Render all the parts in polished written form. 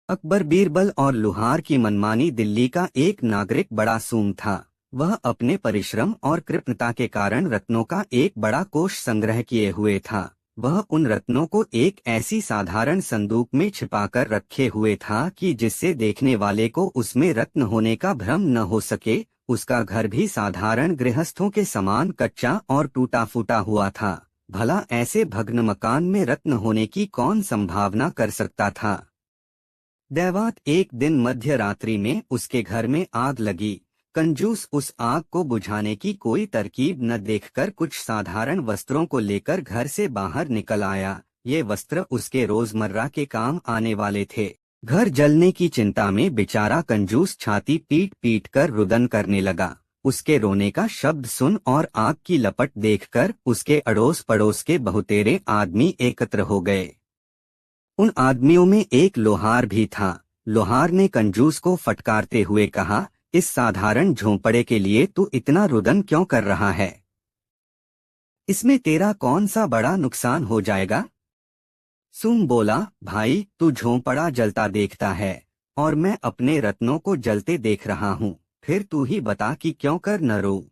अकबर, बीरबल और लुहार की मनमानी। दिल्ली का एक नागरिक बड़ा सूम था। वह अपने परिश्रम और कृपणता के कारण रत्नों का एक बड़ा कोष संग्रह किए हुए था। वह उन रत्नों को एक ऐसी साधारण संदूक में छिपाकर रखे हुए था कि जिससे देखने वाले को उसमें रत्न होने का भ्रम न हो सके। उसका घर भी साधारण गृहस्थों के समान कच्चा और टूटा फूटा हुआ था। भला ऐसे भग्न मकान में रत्न होने की कौन संभावना कर सकता था। दैवात एक दिन मध्य रात्रि में उसके घर में आग लगी। कंजूस उस आग को बुझाने की कोई तरकीब न देखकर कुछ साधारण वस्त्रों को लेकर घर से बाहर निकल आया। ये वस्त्र उसके रोजमर्रा के काम आने वाले थे। घर जलने की चिंता में बेचारा कंजूस छाती पीट पीट कर रुदन करने लगा। उसके रोने का शब्द सुन और आग की लपट देखकर उसके अड़ोस पड़ोस के बहुतेरे आदमी एकत्र हो गए। उन आदमियों में एक लोहार भी था। लोहार ने कंजूस को फटकारते हुए कहा, इस साधारण झोंपड़े के लिए तू इतना रुदन क्यों कर रहा है? इसमें तेरा कौन सा बड़ा नुकसान हो जाएगा? सूम बोला, भाई तू झोंपड़ा जलता देखता है और मैं अपने रत्नों को जलते देख रहा हूँ। फिर तू ही बता कि क्यों कर न रो।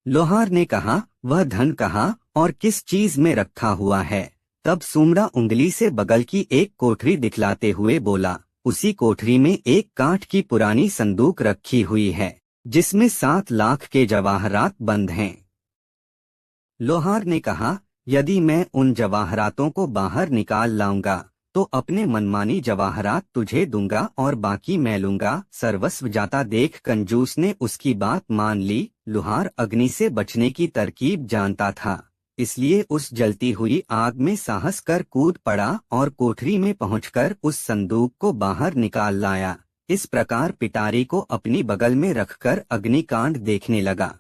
लोहार ने कहा, वह धन कहाँ और किस चीज में रखा हुआ है? तब सूमड़ा उंगली से बगल की एक कोठरी दिखलाते हुए बोला, उसी कोठरी में एक कांच की पुरानी संदूक रखी हुई है जिसमें 7 लाख के जवाहरात बंद हैं। लोहार ने कहा, यदि मैं उन जवाहरातों को बाहर निकाल लाऊंगा तो अपने मनमानी जवाहरात तुझे दूंगा और बाकी मैं लूंगा। सर्वस्व जाता देख कंजूस ने उसकी बात मान ली। लोहार अग्नि से बचने की तरकीब जानता था, इसलिए उस जलती हुई आग में साहस कर कूद पड़ा और कोठरी में पहुंचकर उस संदूक को बाहर निकाल लाया। इस प्रकार पिटारी को अपनी बगल में रखकर अग्निकांड देखने लगा।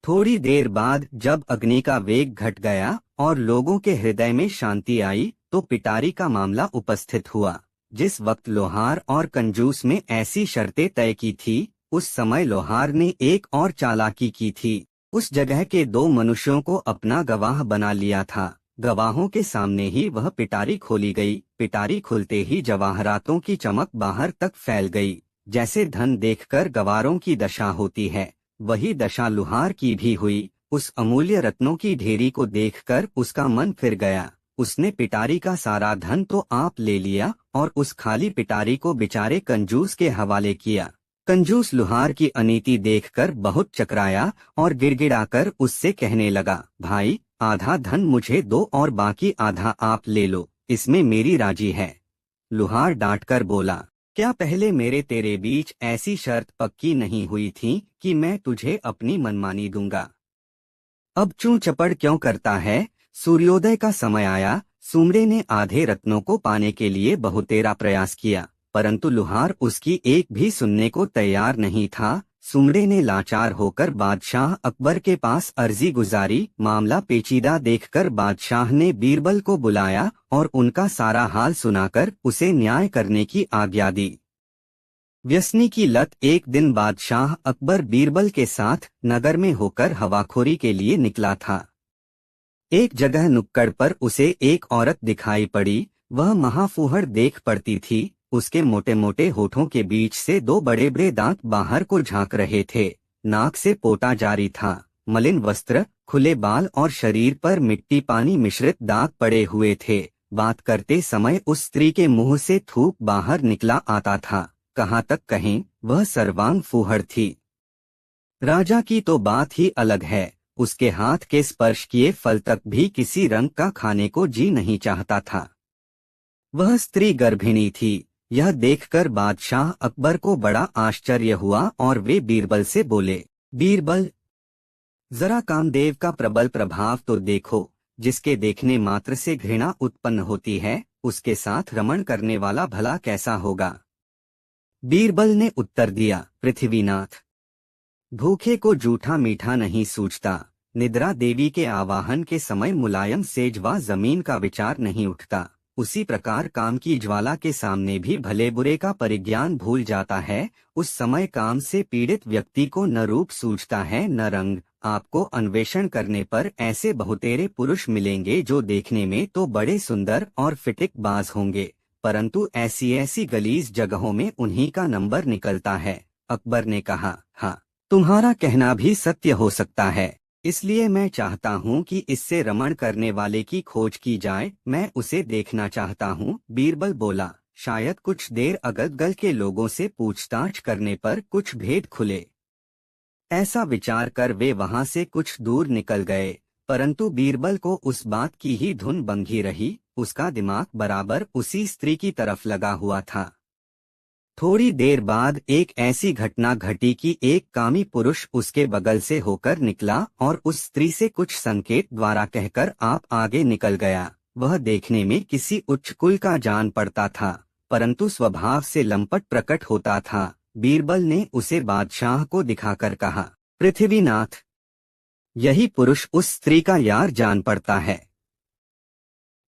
थोड़ी देर बाद जब अग्नि का वेग घट गया और लोगों के हृदय में शांति आई तो पिटारी का मामला उपस्थित हुआ। जिस वक्त लोहार और कंजूस में ऐसी शर्तें तय की थी, उस समय लोहार ने एक और चालाकी की थी। उस जगह के 2 मनुष्यों को अपना गवाह बना लिया था। गवाहों के सामने ही वह पिटारी खोली गई। पिटारी खुलते ही जवाहरातों की चमक बाहर तक फैल गई। जैसे धन देखकर गवारों की दशा होती है, वही दशा लुहार की भी हुई। उस अमूल्य रत्नों की ढेरी को देखकर उसका मन फिर गया। उसने पिटारी का सारा धन तो आप ले लिया और उस खाली पिटारी को बेचारे कंजूस के हवाले किया। कंजूस लुहार की अनीति देखकर बहुत चकराया और गिड़गिड़ाकर उससे कहने लगा, भाई आधा धन मुझे दो और बाकी आधा आप ले लो, इसमें मेरी राजी है। लुहार डांटकर बोला, क्या पहले मेरे तेरे बीच ऐसी शर्त पक्की नहीं हुई थी कि मैं तुझे अपनी मनमानी दूंगा? अब चूं चपड़ क्यों करता है? सूर्योदय का समय आया। सुमड़े ने आधे रत्नों को पाने के लिए बहुतेरा प्रयास किया, परंतु लुहार उसकी एक भी सुनने को तैयार नहीं था। सुमड़े ने लाचार होकर बादशाह अकबर के पास अर्जी गुजारी। मामला पेचीदा देखकर बादशाह ने बीरबल को बुलाया और उनका सारा हाल सुनाकर उसे न्याय करने की आज्ञा दी। व्यसनी की लत। एक दिन बादशाह अकबर बीरबल के साथ नगर में होकर हवाखोरी के लिए निकला था। एक जगह नुक्कड़ पर उसे एक औरत दिखाई पड़ी। वह महाफूहड़ देख पड़ती थी। उसके मोटे मोटे होठों के बीच से 2 बड़े बड़े दांत बाहर को झांक रहे थे। नाक से पोटा जारी था। मलिन वस्त्र, खुले बाल और शरीर पर मिट्टी पानी मिश्रित दाग पड़े हुए थे। बात करते समय उस स्त्री के मुंह से थूक बाहर निकला आता था। कहाँ तक कहें, वह सर्वांग फूहड़ थी। राजा की तो बात ही अलग है। उसके हाथ के स्पर्श किए फल तक भी किसी रंग का खाने को जी नहीं चाहता था। वह स्त्री गर्भिणी थी। यह देखकर बादशाह अकबर को बड़ा आश्चर्य हुआ और वे बीरबल से बोले, बीरबल, जरा कामदेव का प्रबल प्रभाव तो देखो। जिसके देखने मात्र से घृणा उत्पन्न होती है, उसके साथ रमण करने वाला भला कैसा होगा? बीरबल ने उत्तर दिया, पृथ्वीनाथ, भूखे को जूठा मीठा नहीं सूझता। निद्रा देवी के आवाहन के समय मुलायम सेज व जमीन का विचार नहीं उठता। उसी प्रकार काम की ज्वाला के सामने भी भले बुरे का परिज्ञान भूल जाता है। उस समय काम से पीड़ित व्यक्ति को न रूप सूझता है न रंग। आपको अन्वेषण करने पर ऐसे बहुतेरे पुरुष मिलेंगे जो देखने में तो बड़े सुंदर और फिटिक बाज होंगे, परंतु ऐसी ऐसी गलीज जगहों में उन्हीं का नंबर निकलता है। अकबर ने कहा, हाँ, तुम्हारा कहना भी सत्य हो सकता है, इसलिए मैं चाहता हूँ कि इससे रमण करने वाले की खोज की जाए, मैं उसे देखना चाहता हूँ। बीरबल बोला, शायद कुछ देर अगल-बगल के लोगों से पूछताछ करने पर कुछ भेद खुले। ऐसा विचार कर वे वहां से कुछ दूर निकल गए, परंतु बीरबल को उस बात की ही धुन बंधी रही, उसका दिमाग बराबर उसी स्त्री की तरफ लगा हुआ था। थोड़ी देर बाद एक ऐसी घटना घटी कि एक कामी पुरुष उसके बगल से होकर निकला और उस स्त्री से कुछ संकेत द्वारा कहकर आप आगे निकल गया। वह देखने में किसी उच्च कुल का जान पड़ता था, परंतु स्वभाव से लंपट प्रकट होता था। बीरबल ने उसे बादशाह को दिखाकर कहा, पृथ्वीनाथ, यही पुरुष उस स्त्री का यार जान पड़ता है।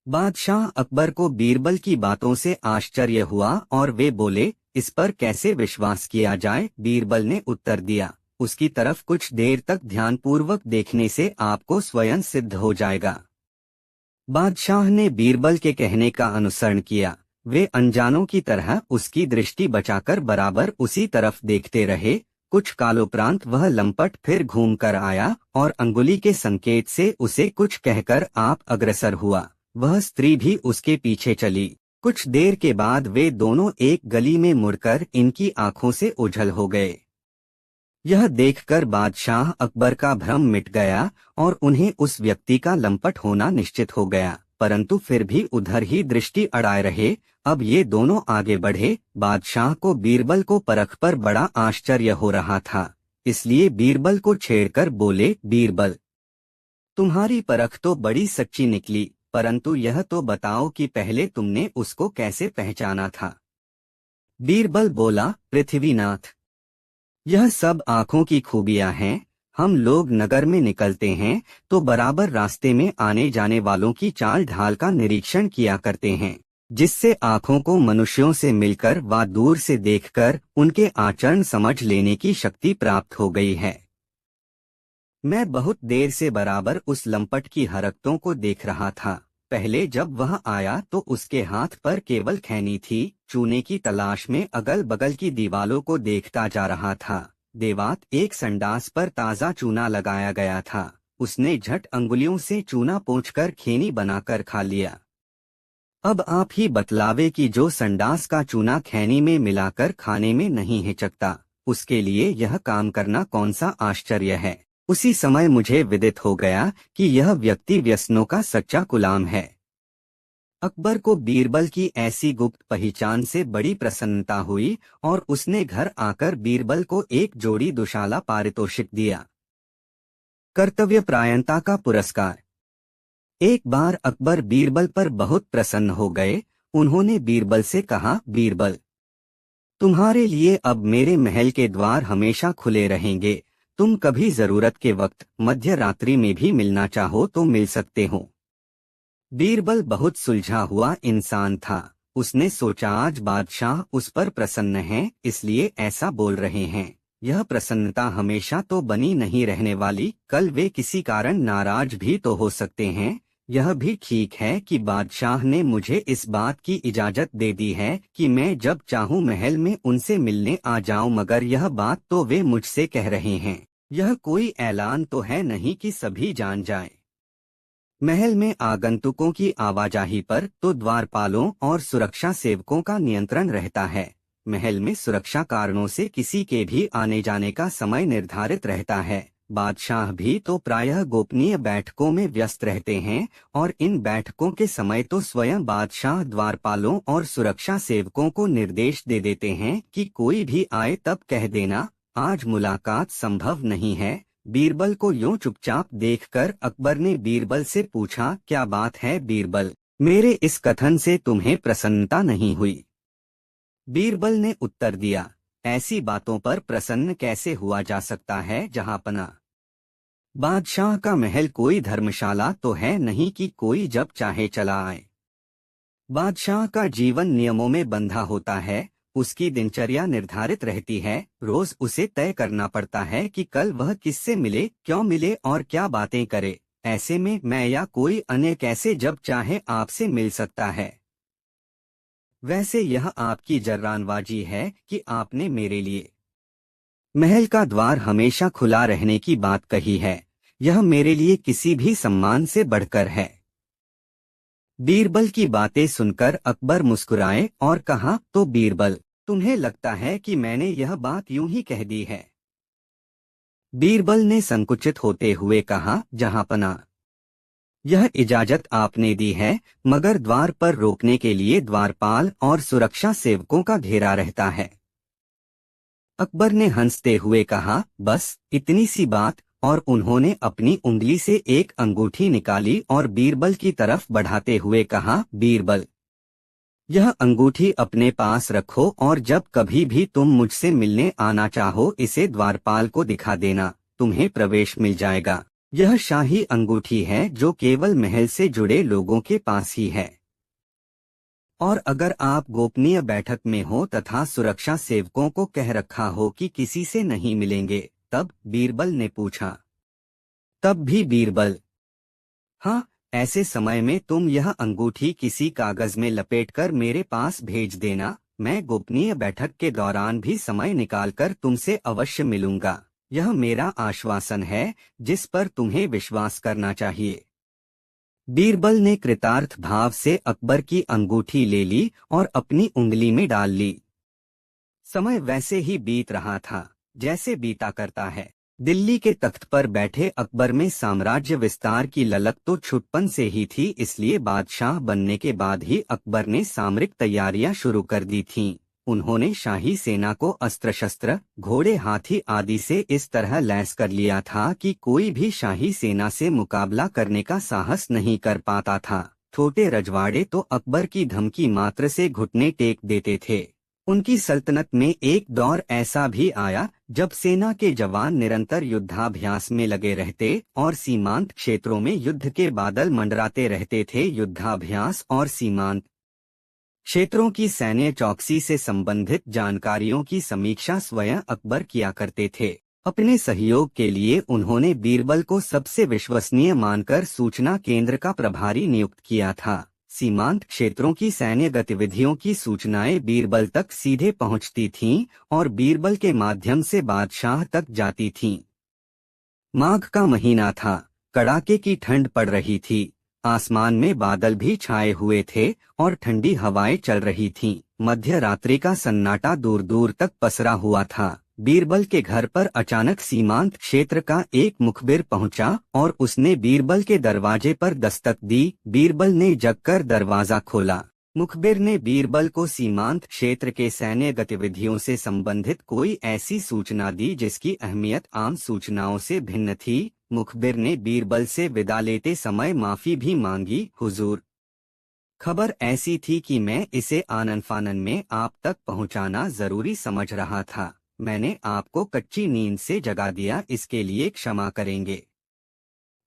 बादशाह अकबर को बीरबल की बातों से आश्चर्य हुआ और वे बोले, इस पर कैसे विश्वास किया जाए। बीरबल ने उत्तर दिया, उसकी तरफ कुछ देर तक ध्यानपूर्वक देखने से आपको स्वयं सिद्ध हो जाएगा। बादशाह ने बीरबल के कहने का अनुसरण किया। वे अनजानों की तरह उसकी दृष्टि बचाकर बराबर उसी तरफ देखते रहे। कुछ कालोपरांत वह लंपट फिर घूम कर आया और अंगुली के संकेत से उसे कुछ कहकर आप अग्रसर हुआ। वह स्त्री भी उसके पीछे चली। कुछ देर के बाद वे दोनों एक गली में मुड़कर इनकी आंखों से ओझल हो गए। यह देखकर बादशाह अकबर का भ्रम मिट गया और उन्हें उस व्यक्ति का लंपट होना निश्चित हो गया, परंतु फिर भी उधर ही दृष्टि अड़ाए रहे। अब ये दोनों आगे बढ़े। बादशाह को बीरबल को परख पर बड़ा आश्चर्य हो रहा था, इसलिए बीरबल को छेड़कर बोले, बीरबल, तुम्हारी परख तो बड़ी सच्ची निकली, परंतु यह तो बताओ कि पहले तुमने उसको कैसे पहचाना था। बीरबल बोला, पृथ्वीनाथ, यह सब आंखों की खूबियां हैं। हम लोग नगर में निकलते हैं तो बराबर रास्ते में आने जाने वालों की चाल ढाल का निरीक्षण किया करते हैं, जिससे आंखों को मनुष्यों से मिलकर व दूर से देखकर उनके आचरण समझ लेने की शक्ति प्राप्त हो गई है। मैं बहुत देर से बराबर उस लंपट की हरकतों को देख रहा था। पहले जब वह आया तो उसके हाथ पर केवल खैनी थी। चूने की तलाश में अगल बगल की दीवालों को देखता जा रहा था। देवात एक संडास पर ताज़ा चूना लगाया गया था। उसने झट अंगुलियों से चूना पोंछकर खैनी बनाकर खा लिया। अब आप ही बतलावे कि जो संडास का चूना खैनी में मिलाकर खाने में नहीं हिचकता, उसके लिए यह काम करना कौन सा आश्चर्य है। उसी समय मुझे विदित हो गया कि यह व्यक्ति व्यसनों का सच्चा गुलाम है। अकबर को बीरबल की ऐसी गुप्त पहचान से बड़ी प्रसन्नता हुई और उसने घर आकर बीरबल को एक जोड़ी दुशाला पारितोषिक दिया। कर्तव्यपरायणता का पुरस्कार। एक बार अकबर बीरबल पर बहुत प्रसन्न हो गए। उन्होंने बीरबल से कहा, बीरबल, तुम्हारे लिए अब मेरे महल के द्वार हमेशा खुले रहेंगे। तुम कभी जरूरत के वक्त मध्य रात्रि में भी मिलना चाहो तो मिल सकते हो। बीरबल बहुत सुलझा हुआ इंसान था। उसने सोचा आज बादशाह उस पर प्रसन्न हैं, इसलिए ऐसा बोल रहे हैं। यह प्रसन्नता हमेशा तो बनी नहीं रहने वाली, कल वे किसी कारण नाराज भी तो हो सकते हैं। यह भी ठीक है कि बादशाह ने मुझे इस बात की इजाजत दे दी है कि मैं जब चाहूं महल में उनसे मिलने आ जाऊं, मगर यह बात तो वे मुझसे कह रहे हैं। यह कोई ऐलान तो है नहीं कि सभी जान जाएं। महल में आगंतुकों की आवाजाही पर तो द्वारपालों और सुरक्षा सेवकों का नियंत्रण रहता है। महल में सुरक्षा कारणों से किसी के भी आने जाने का समय निर्धारित रहता है। बादशाह भी तो प्रायः गोपनीय बैठकों में व्यस्त रहते हैं और इन बैठकों के समय तो स्वयं बादशाह द्वारपालों और सुरक्षा सेवकों को निर्देश दे देते हैं कि कोई भी आए तब कह देना, आज मुलाकात संभव नहीं है। बीरबल को यूं चुपचाप देखकर अकबर ने बीरबल से पूछा, क्या बात है बीरबल, मेरे इस कथन से तुम्हें प्रसन्नता नहीं हुई? बीरबल ने उत्तर दिया, ऐसी बातों पर प्रसन्न कैसे हुआ जा सकता है जहांपना। बादशाह का महल कोई धर्मशाला तो है नहीं कि कोई जब चाहे चला आए। बादशाह का जीवन नियमों में बंधा होता है। उसकी दिनचर्या निर्धारित रहती है। रोज उसे तय करना पड़ता है कि कल वह किससे मिले, क्यों मिले और क्या बातें करे। ऐसे में मैं या कोई अन्य कैसे जब चाहे आपसे मिल सकता है। वैसे यह आपकी जर्रानबाजी है कि आपने मेरे लिए महल का द्वार हमेशा खुला रहने की बात कही है। यह मेरे लिए किसी भी सम्मान से बढ़कर है। बीरबल की बातें सुनकर अकबर मुस्कुराए और कहा, तो बीरबल, तुम्हें लगता है कि मैंने यह बात यूं ही कह दी है? बीरबल ने संकुचित होते हुए कहा, जहांपना, यह इजाजत आपने दी है, मगर द्वार पर रोकने के लिए द्वारपाल और सुरक्षा सेवकों का घेरा रहता है। अकबर ने हंसते हुए कहा, बस इतनी सी बात, और उन्होंने अपनी उंगली से एक अंगूठी निकाली और बीरबल की तरफ बढ़ाते हुए कहा, बीरबल, यह अंगूठी अपने पास रखो और जब कभी भी तुम मुझसे मिलने आना चाहो इसे द्वारपाल को दिखा देना, तुम्हें प्रवेश मिल जाएगा। यह शाही अंगूठी है जो केवल महल से जुड़े लोगों के पास ही है। और अगर आप गोपनीय बैठक में हो तथा सुरक्षा सेवकों को कह रखा हो कि किसी से नहीं मिलेंगे, तब? बीरबल ने पूछा। तब भी बीरबल, हाँ, ऐसे समय में तुम यह अंगूठी किसी कागज में लपेटकर मेरे पास भेज देना। मैं गोपनीय बैठक के दौरान भी समय निकालकर तुमसे अवश्य मिलूंगा। यह मेरा आश्वासन है जिस पर तुम्हें विश्वास करना चाहिए। बीरबल ने कृतार्थ भाव से अकबर की अंगूठी ले ली और अपनी उंगली में डाल ली। समय वैसे ही बीत रहा था जैसे बीता करता है। दिल्ली के तख्त पर बैठे अकबर में साम्राज्य विस्तार की ललक तो छुटपन से ही थी, इसलिए बादशाह बनने के बाद ही अकबर ने सामरिक तैयारियां शुरू कर दी थीं। उन्होंने शाही सेना को अस्त्र शस्त्र, घोड़े, हाथी आदि से इस तरह लैस कर लिया था कि कोई भी शाही सेना से मुकाबला करने का साहस नहीं कर पाता था। छोटे रजवाड़े तो अकबर की धमकी मात्र से घुटने टेक देते थे। उनकी सल्तनत में एक दौर ऐसा भी आया जब सेना के जवान निरंतर युद्धाभ्यास में लगे रहते और सीमांत क्षेत्रों में युद्ध के बादल मंडराते रहते थे। युद्धाभ्यास और सीमांत क्षेत्रों की सैन्य चौकसी से संबंधित जानकारियों की समीक्षा स्वयं अकबर किया करते थे। अपने सहयोग के लिए उन्होंने बीरबल को सबसे विश्वसनीय मानकर सूचना केंद्र का प्रभारी नियुक्त किया था। सीमांत क्षेत्रों की सैन्य गतिविधियों की सूचनाएं बीरबल तक सीधे पहुंचती थीं और बीरबल के माध्यम से बादशाह तक जाती थीं। माघ का महीना था, कड़ाके की ठंड पड़ रही थी। आसमान में बादल भी छाए हुए थे और ठंडी हवाएं चल रही थीं। मध्य रात्रि का सन्नाटा दूर दूर तक पसरा हुआ था। बीरबल के घर पर अचानक सीमांत क्षेत्र का एक मुखबिर पहुंचा और उसने बीरबल के दरवाजे पर दस्तक दी। बीरबल ने जगकर दरवाजा खोला। मुखबिर ने बीरबल को सीमांत क्षेत्र के सैन्य गतिविधियों से संबंधित कोई ऐसी सूचना दी जिसकी अहमियत आम सूचनाओं से भिन्न थी। मुखबिर ने बीरबल से विदा लेते समय माफी भी मांगी। हुजूर, खबर ऐसी थी कि मैं इसे आनन फानन में आप तक पहुंचाना जरूरी समझ रहा था। मैंने आपको कच्ची नींद से जगा दिया, इसके लिए क्षमा करेंगे।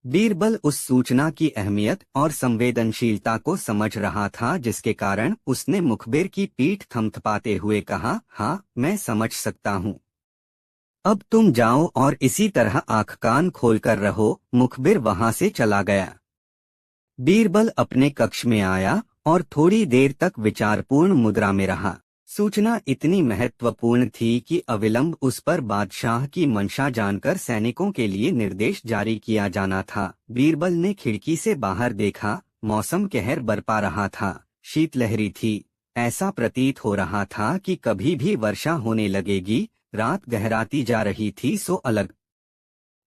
बीरबल उस सूचना की अहमियत और संवेदनशीलता को समझ रहा था, जिसके कारण उसने मुखबिर की पीठ थपथपाते हुए कहा, हाँ, मैं समझ सकता हूँ। अब तुम जाओ और इसी तरह आंख कान खोलकर रहो। मुखबिर वहां से चला गया। बीरबल अपने कक्ष में आया और थोड़ी देर तक विचारपूर्ण मुद्रा में रहा। सूचना इतनी महत्वपूर्ण थी कि अविलंब उस पर बादशाह की मंशा जानकर सैनिकों के लिए निर्देश जारी किया जाना था। बीरबल ने खिड़की से बाहर देखा। मौसम कहर बरपा रहा था। शीतलहरी थी। ऐसा प्रतीत हो रहा था कि कभी भी वर्षा होने लगेगी। रात गहराती जा रही थी। सो अलग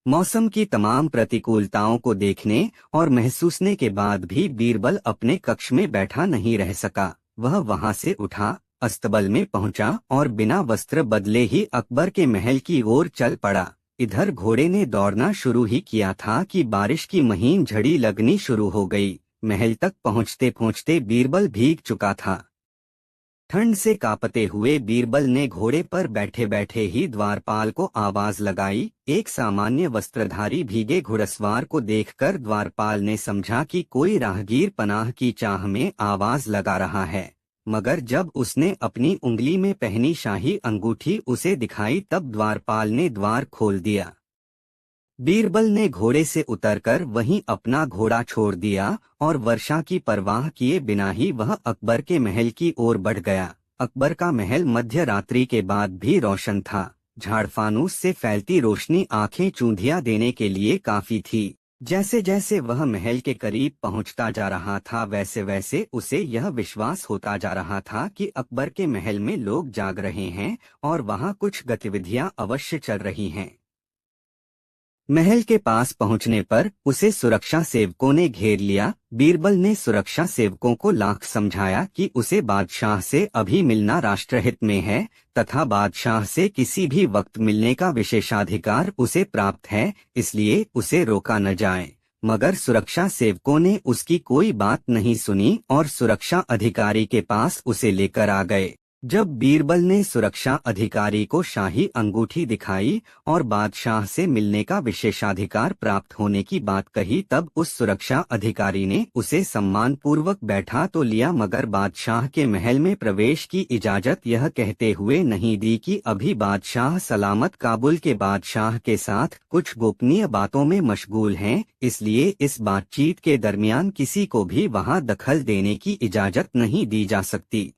मौसम की तमाम प्रतिकूलताओं को देखने और महसूसने के बाद भी बीरबल अपने कक्ष में बैठा नहीं रह सका। वह वहां से उठा, अस्तबल में पहुंचा और बिना वस्त्र बदले ही अकबर के महल की ओर चल पड़ा। इधर घोड़े ने दौड़ना शुरू ही किया था कि बारिश की महीन झड़ी लगनी शुरू हो गई। महल तक पहुंचते पहुंचते बीरबल भीग चुका था। ठंड से कांपते हुए बीरबल ने घोड़े पर बैठे बैठे ही द्वारपाल को आवाज लगाई। एक सामान्य वस्त्रधारी भीगे घुड़सवार को देखकर द्वारपाल ने समझा कि कोई राहगीर पनाह की चाह में आवाज लगा रहा है, मगर जब उसने अपनी उंगली में पहनी शाही अंगूठी उसे दिखाई तब द्वारपाल ने द्वार खोल दिया। बीरबल ने घोड़े से उतरकर वहीं अपना घोड़ा छोड़ दिया और वर्षा की परवाह किए बिना ही वह अकबर के महल की ओर बढ़ गया। अकबर का महल मध्य रात्रि के बाद भी रोशन था। झाड़फानूस से फैलती रोशनी आंखें चूंधिया देने के लिए काफी थी। जैसे जैसे वह महल के करीब पहुंचता जा रहा था वैसे वैसे उसे यह विश्वास होता जा रहा था कि अकबर के महल में लोग जाग रहे हैं और वहां कुछ गतिविधियां अवश्य चल रही हैं। महल के पास पहुंचने पर उसे सुरक्षा सेवकों ने घेर लिया। बीरबल ने सुरक्षा सेवकों को लाख समझाया कि उसे बादशाह से अभी मिलना राष्ट्रहित में है तथा बादशाह से किसी भी वक्त मिलने का विशेषाधिकार उसे प्राप्त है, इसलिए उसे रोका न जाए। मगर सुरक्षा सेवकों ने उसकी कोई बात नहीं सुनी और सुरक्षा अधिकारी के पास उसे लेकर आ गए। जब बीरबल ने सुरक्षा अधिकारी को शाही अंगूठी दिखाई और बादशाह से मिलने का विशेषाधिकार प्राप्त होने की बात कही तब उस सुरक्षा अधिकारी ने उसे सम्मानपूर्वक बैठा तो लिया मगर बादशाह के महल में प्रवेश की इजाजत यह कहते हुए नहीं दी कि अभी बादशाह सलामत काबुल के बादशाह के साथ कुछ गोपनीय बातों में मशगूल हैं, इसलिए इस बातचीत के दरमियान किसी को भी वहां दखल देने की इजाजत नहीं दी जा सकती।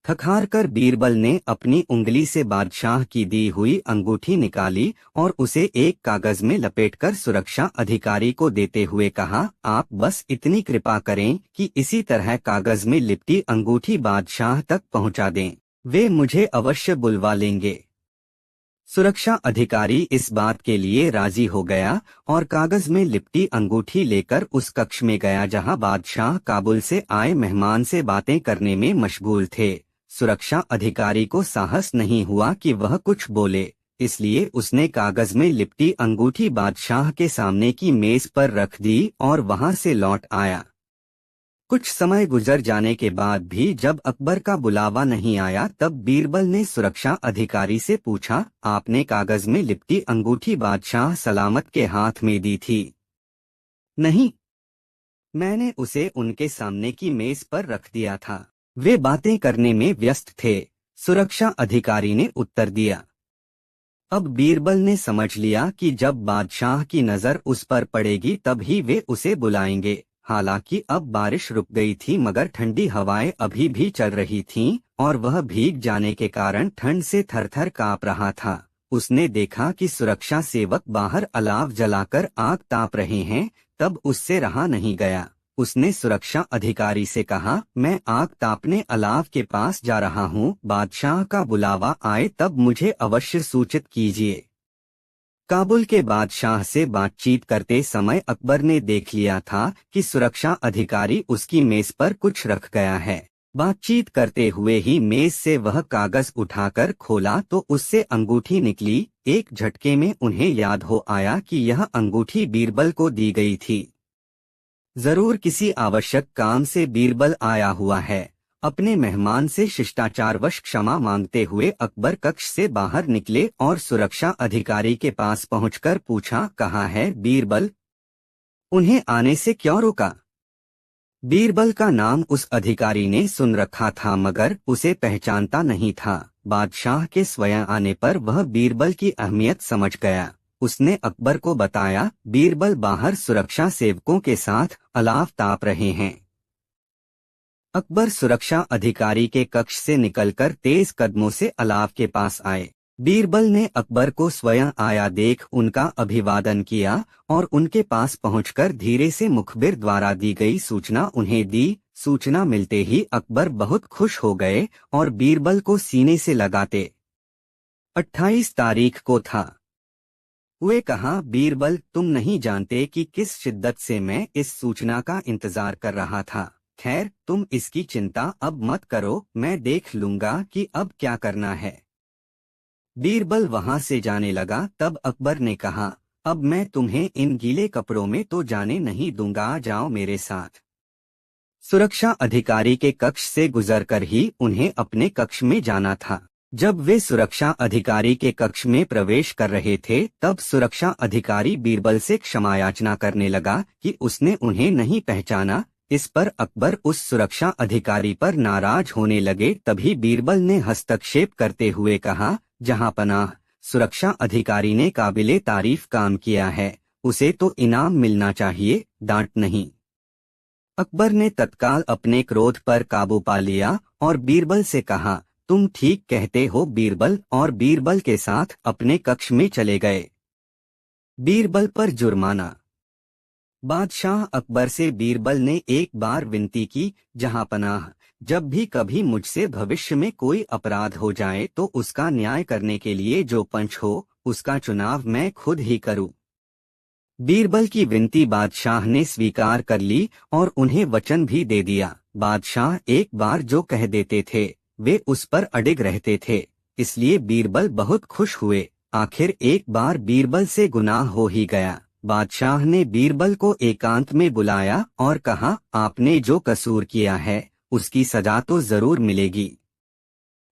थकहारकर बीरबल ने अपनी उंगली से बादशाह की दी हुई अंगूठी निकाली और उसे एक कागज में लपेटकर सुरक्षा अधिकारी को देते हुए कहा, आप बस इतनी कृपा करें कि इसी तरह कागज में लिपटी अंगूठी बादशाह तक पहुंचा दें, वे मुझे अवश्य बुलवा लेंगे। सुरक्षा अधिकारी इस बात के लिए राजी हो गया और कागज में लिपटी अंगूठी लेकर उस कक्ष में गया जहां बादशाह काबुल से आए मेहमान से बातें करने में मशगूल थे। सुरक्षा अधिकारी को साहस नहीं हुआ कि वह कुछ बोले, इसलिए उसने कागज में लिपटी अंगूठी बादशाह के सामने की मेज पर रख दी और वहां से लौट आया। कुछ समय गुजर जाने के बाद भी जब अकबर का बुलावा नहीं आया तब बीरबल ने सुरक्षा अधिकारी से पूछा, आपने कागज में लिपटी अंगूठी बादशाह सलामत के हाथ में दी थी? नहीं, मैंने उसे उनके सामने की मेज पर रख दिया था, वे बातें करने में व्यस्त थे, सुरक्षा अधिकारी ने उत्तर दिया। अब बीरबल ने समझ लिया कि जब बादशाह की नजर उस पर पड़ेगी तब ही वे उसे बुलाएंगे। हालांकि अब बारिश रुक गई थी मगर ठंडी हवाएं अभी भी चल रही थीं और वह भीग जाने के कारण ठंड से थरथर कांप रहा था। उसने देखा कि सुरक्षा सेवक बाहर अलाव जलाकर आग ताप रहे हैं, तब उससे रहा नहीं गया। उसने सुरक्षा अधिकारी से कहा, मैं आग तापने अलाव के पास जा रहा हूँ, बादशाह का बुलावा आए तब मुझे अवश्य सूचित कीजिए। काबुल के बादशाह से बातचीत करते समय अकबर ने देख लिया था कि सुरक्षा अधिकारी उसकी मेज पर कुछ रख गया है। बातचीत करते हुए ही मेज से वह कागज उठाकर खोला तो उससे अंगूठी निकली। एक झटके में उन्हें याद हो आया कि यह अंगूठी बीरबल को दी गई थी। जरूर किसी आवश्यक काम से बीरबल आया हुआ है। अपने मेहमान से शिष्टाचारवश क्षमा मांगते हुए अकबर कक्ष से बाहर निकले और सुरक्षा अधिकारी के पास पहुंचकर पूछा, कहाँ है बीरबल? उन्हें आने से क्यों रोका? बीरबल का नाम उस अधिकारी ने सुन रखा था मगर उसे पहचानता नहीं था। बादशाह के स्वयं आने पर वह बीरबल की अहमियत समझ गया। उसने अकबर को बताया, बीरबल बाहर सुरक्षा सेवकों के साथ अलाव ताप रहे हैं। अकबर सुरक्षा अधिकारी के कक्ष से निकलकर तेज कदमों से अलाव के पास आए। बीरबल ने अकबर को स्वयं आया देख उनका अभिवादन किया और उनके पास पहुंचकर धीरे से मुखबिर द्वारा दी गई सूचना उन्हें दी। सूचना मिलते ही अकबर बहुत खुश हो गए और बीरबल को सीने से लगाते 28 तारीख को था। वे कहा, बीरबल, तुम नहीं जानते कि किस शिद्दत से मैं इस सूचना का इंतजार कर रहा था। खैर, तुम इसकी चिंता अब मत करो, मैं देख लूंगा कि अब क्या करना है। बीरबल वहां से जाने लगा तब अकबर ने कहा, अब मैं तुम्हें इन गीले कपड़ों में तो जाने नहीं दूंगा, जाओ मेरे साथ। सुरक्षा अधिकारी के कक्ष से गुजरकर ही उन्हें अपने कक्ष में जाना था। जब वे सुरक्षा अधिकारी के कक्ष में प्रवेश कर रहे थे तब सुरक्षा अधिकारी बीरबल से क्षमा याचना करने लगा कि उसने उन्हें नहीं पहचाना। इस पर अकबर उस सुरक्षा अधिकारी पर नाराज होने लगे। तभी बीरबल ने हस्तक्षेप करते हुए कहा, जहांपनाह, सुरक्षा अधिकारी ने काबिले तारीफ काम किया है, उसे तो इनाम मिलना चाहिए, डांट नहीं। अकबर ने तत्काल अपने क्रोध पर काबू पा लिया और बीरबल से कहा, तुम ठीक कहते हो बीरबल, और बीरबल के साथ अपने कक्ष में चले गए। बीरबल पर जुर्माना। बादशाह अकबर से बीरबल ने एक बार विनती की, जहांपनाह, जब भी कभी मुझसे भविष्य में कोई अपराध हो जाए तो उसका न्याय करने के लिए जो पंच हो, उसका चुनाव मैं खुद ही करूं। बीरबल की विनती बादशाह ने स्वीकार कर ली और उन्हें वचन भी दे दिया। बादशाह एक बार जो कह देते थे वे उस पर अडिग रहते थे, इसलिए बीरबल बहुत खुश हुए। आखिर एक बार बीरबल से गुनाह हो ही गया। बादशाह ने बीरबल को एकांत में बुलाया और कहा, आपने जो कसूर किया है उसकी सजा तो जरूर मिलेगी।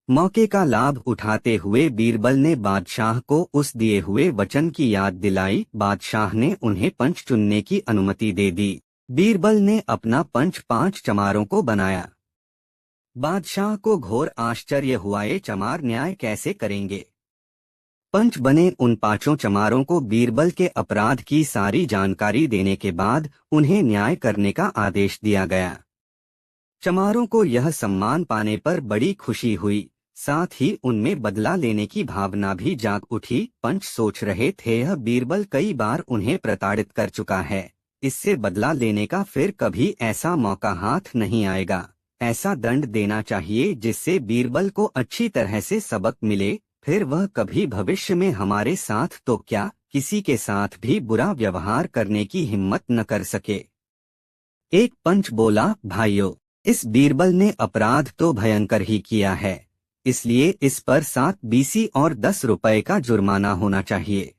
मौके का लाभ उठाते हुए बीरबल ने बादशाह को उस दिए हुए वचन की याद दिलाई। बादशाह ने उन्हें पंच चुनने की अनुमति दे दी। बीरबल ने अपना पंच 5 चमारों को बनाया। बादशाह को घोर आश्चर्य हुआ, ये चमार न्याय कैसे करेंगे। पंच बने उन 5 चमारों को बीरबल के अपराध की सारी जानकारी देने के बाद उन्हें न्याय करने का आदेश दिया गया। चमारों को यह सम्मान पाने पर बड़ी खुशी हुई, साथ ही उनमें बदला लेने की भावना भी जाग उठी। पंच सोच रहे थे, यह बीरबल कई बार उन्हें प्रताड़ित कर चुका है, इससे बदला लेने का फिर कभी ऐसा मौका हाथ नहीं आएगा। ऐसा दंड देना चाहिए जिससे बीरबल को अच्छी तरह से सबक मिले, फिर वह कभी भविष्य में हमारे साथ तो क्या किसी के साथ भी बुरा व्यवहार करने की हिम्मत न कर सके। एक पंच बोला, भाइयों, इस बीरबल ने अपराध तो भयंकर ही किया है, इसलिए इस पर 7 बीसी और 10 रुपए का जुर्माना होना चाहिए।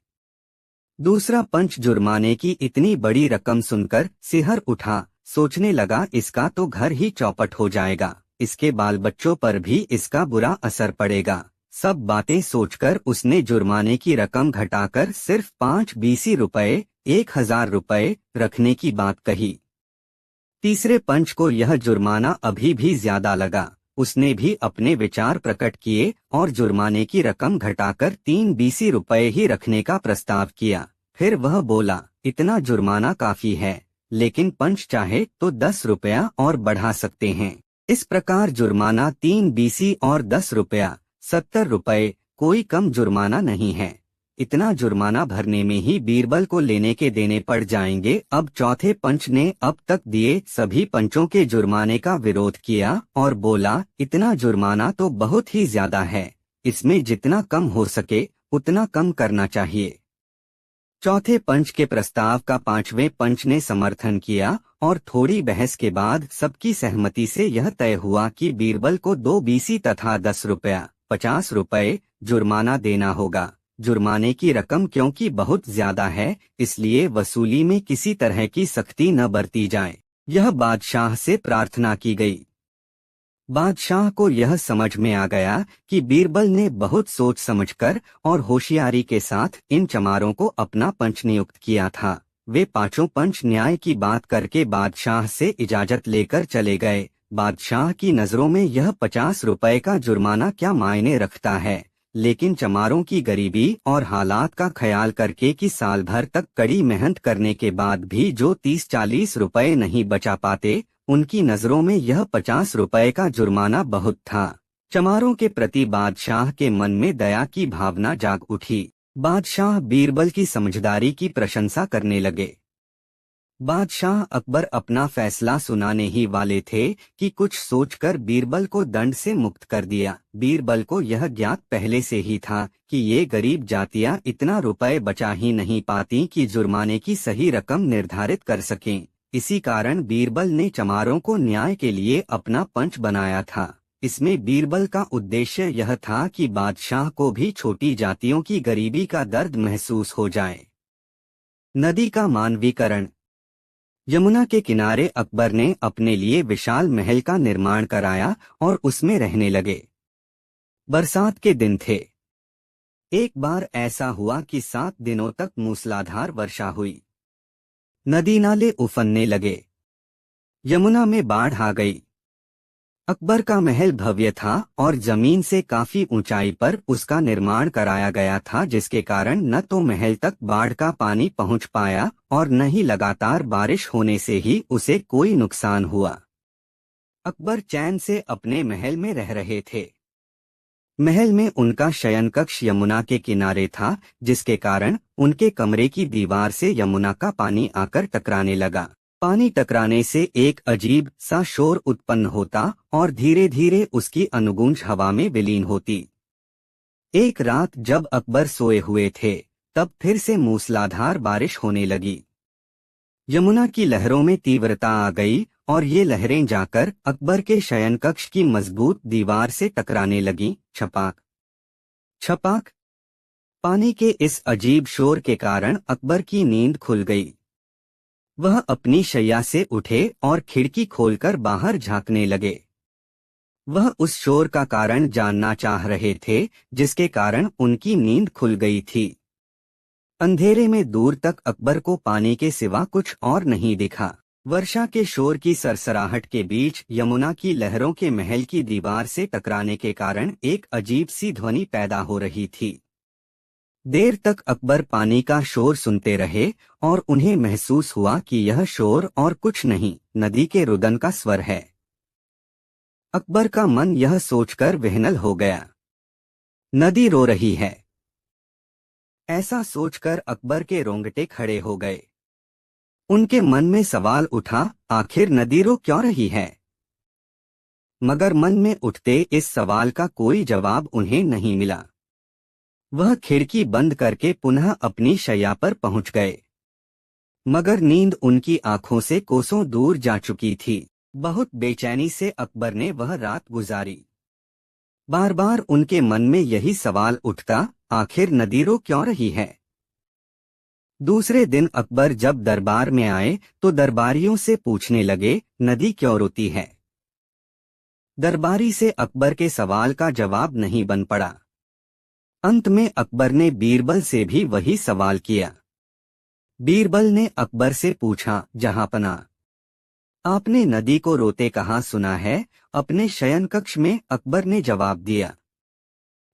दूसरा पंच जुर्माने की इतनी बड़ी रकम सुनकर सिहर उठा, सोचने लगा इसका तो घर ही चौपट हो जाएगा, इसके बाल बच्चों पर भी इसका बुरा असर पड़ेगा। सब बातें सोचकर उसने जुर्माने की रकम घटाकर सिर्फ 5 बीसी रुपए 1000 रुपए रखने की बात कही। तीसरे पंच को यह जुर्माना अभी भी ज्यादा लगा। उसने भी अपने विचार प्रकट किए और जुर्माने की रकम घटाकर 3 बीसी रुपए ही रखने का प्रस्ताव किया। फिर वह बोला, इतना जुर्माना काफी है, लेकिन पंच चाहे तो 10 रुपया और बढ़ा सकते हैं। इस प्रकार जुर्माना 3 बीसी और 10 रुपया 70 रुपए, कोई कम जुर्माना नहीं है। इतना जुर्माना भरने में ही बीरबल को लेने के देने पड़ जाएंगे। अब चौथे पंच ने अब तक दिए सभी पंचों के जुर्माने का विरोध किया और बोला, इतना जुर्माना तो बहुत ही ज्यादा है, इसमें जितना कम हो सके उतना कम करना चाहिए। चौथे पंच के प्रस्ताव का 5वें पंच ने समर्थन किया और थोड़ी बहस के बाद सबकी सहमति से यह तय हुआ कि बीरबल को 2 बीसी तथा 10 रुपया 50 रुपए जुर्माना देना होगा। जुर्माने की रकम क्योंकि बहुत ज्यादा है, इसलिए वसूली में किसी तरह की सख्ती न बरती जाए, यह बादशाह से प्रार्थना की गई। बादशाह को यह समझ में आ गया कि बीरबल ने बहुत सोच समझकर और होशियारी के साथ इन चमारों को अपना पंच नियुक्त किया था। वे 5 पंच न्याय की बात करके बादशाह से इजाजत लेकर चले गए। बादशाह की नजरों में यह 50 रुपए का जुर्माना क्या मायने रखता है, लेकिन चमारों की गरीबी और हालात का ख्याल करके कि साल भर तक कड़ी मेहनत करने के बाद भी जो 30-40 रुपए नहीं बचा पाते, उनकी नजरों में यह 50 रुपए का जुर्माना बहुत था। चमारों के प्रति बादशाह के मन में दया की भावना जाग उठी। बादशाह बीरबल की समझदारी की प्रशंसा करने लगे। बादशाह अकबर अपना फैसला सुनाने ही वाले थे कि कुछ सोचकर बीरबल को दंड से मुक्त कर दिया। बीरबल को यह ज्ञात पहले से ही था कि ये गरीब जातियां इतना रुपए बचा ही नहीं पाती कि जुर्माने की सही रकम निर्धारित कर सकें। इसी कारण बीरबल ने चमारों को न्याय के लिए अपना पंच बनाया था। इसमें बीरबल का उद्देश्य यह था कि बादशाह को भी छोटी जातियों की गरीबी का दर्द महसूस हो जाए। नदी का मानवीकरण। यमुना के किनारे अकबर ने अपने लिए विशाल महल का निर्माण कराया और उसमें रहने लगे। बरसात के दिन थे। एक बार ऐसा हुआ कि 7 दिनों तक मूसलाधार वर्षा हुई। नदी नाले उफनने लगे। यमुना में बाढ़ आ गई। अकबर का महल भव्य था और जमीन से काफी ऊंचाई पर उसका निर्माण कराया गया था, जिसके कारण न तो महल तक बाढ़ का पानी पहुंच पाया और न ही लगातार बारिश होने से ही उसे कोई नुकसान हुआ। अकबर चैन से अपने महल में रह रहे थे। महल में उनका शयन कक्ष यमुना के किनारे था, जिसके कारण उनके कमरे की दीवार से यमुना का पानी आकर टकराने लगा। पानी टकराने से एक अजीब सा शोर उत्पन्न होता और धीरे धीरे उसकी अनुगूंज हवा में विलीन होती। एक रात जब अकबर सोए हुए थे, तब फिर से मूसलाधार बारिश होने लगी। यमुना की लहरों में तीव्रता आ गई और ये लहरें जाकर अकबर के शयन कक्ष की मजबूत दीवार से टकराने लगीं। छपाक छपाक। पानी के इस अजीब शोर के कारण अकबर की नींद खुल गई। वह अपनी शैया से उठे और खिड़की खोलकर बाहर झांकने लगे। वह उस शोर का कारण जानना चाह रहे थे, जिसके कारण उनकी नींद खुल गई थी। अंधेरे में दूर तक अकबर को पानी के सिवा कुछ और नहीं दिखा। वर्षा के शोर की सरसराहट के बीच यमुना की लहरों के महल की दीवार से टकराने के कारण एक अजीब सी ध्वनि पैदा हो रही थी। देर तक अकबर पानी का शोर सुनते रहे और उन्हें महसूस हुआ कि यह शोर और कुछ नहीं, नदी के रुदन का स्वर है। अकबर का मन यह सोचकर विह्वल हो गया। नदी रो रही है। ऐसा सोचकर अकबर के रोंगटे खड़े हो गए। उनके मन में सवाल उठा, आखिर नदी रो क्यों रही है? मगर मन में उठते इस सवाल का कोई जवाब उन्हें नहीं मिला। वह खिड़की बंद करके पुनः अपनी शैया पर पहुंच गए, मगर नींद उनकी आंखों से कोसों दूर जा चुकी थी। बहुत बेचैनी से अकबर ने वह रात गुजारी। बार बार उनके मन में यही सवाल उठता, आखिर नदी रो क्यों रही है? दूसरे दिन अकबर जब दरबार में आए तो दरबारियों से पूछने लगे, नदी क्यों रोती है? दरबारी से अकबर के सवाल का जवाब नहीं बन पड़ा। अंत में अकबर ने बीरबल से भी वही सवाल किया। बीरबल ने अकबर से पूछा, जहांपना, आपने नदी को रोते कहाँ सुना है? अपने शयन कक्ष में, अकबर ने जवाब दिया।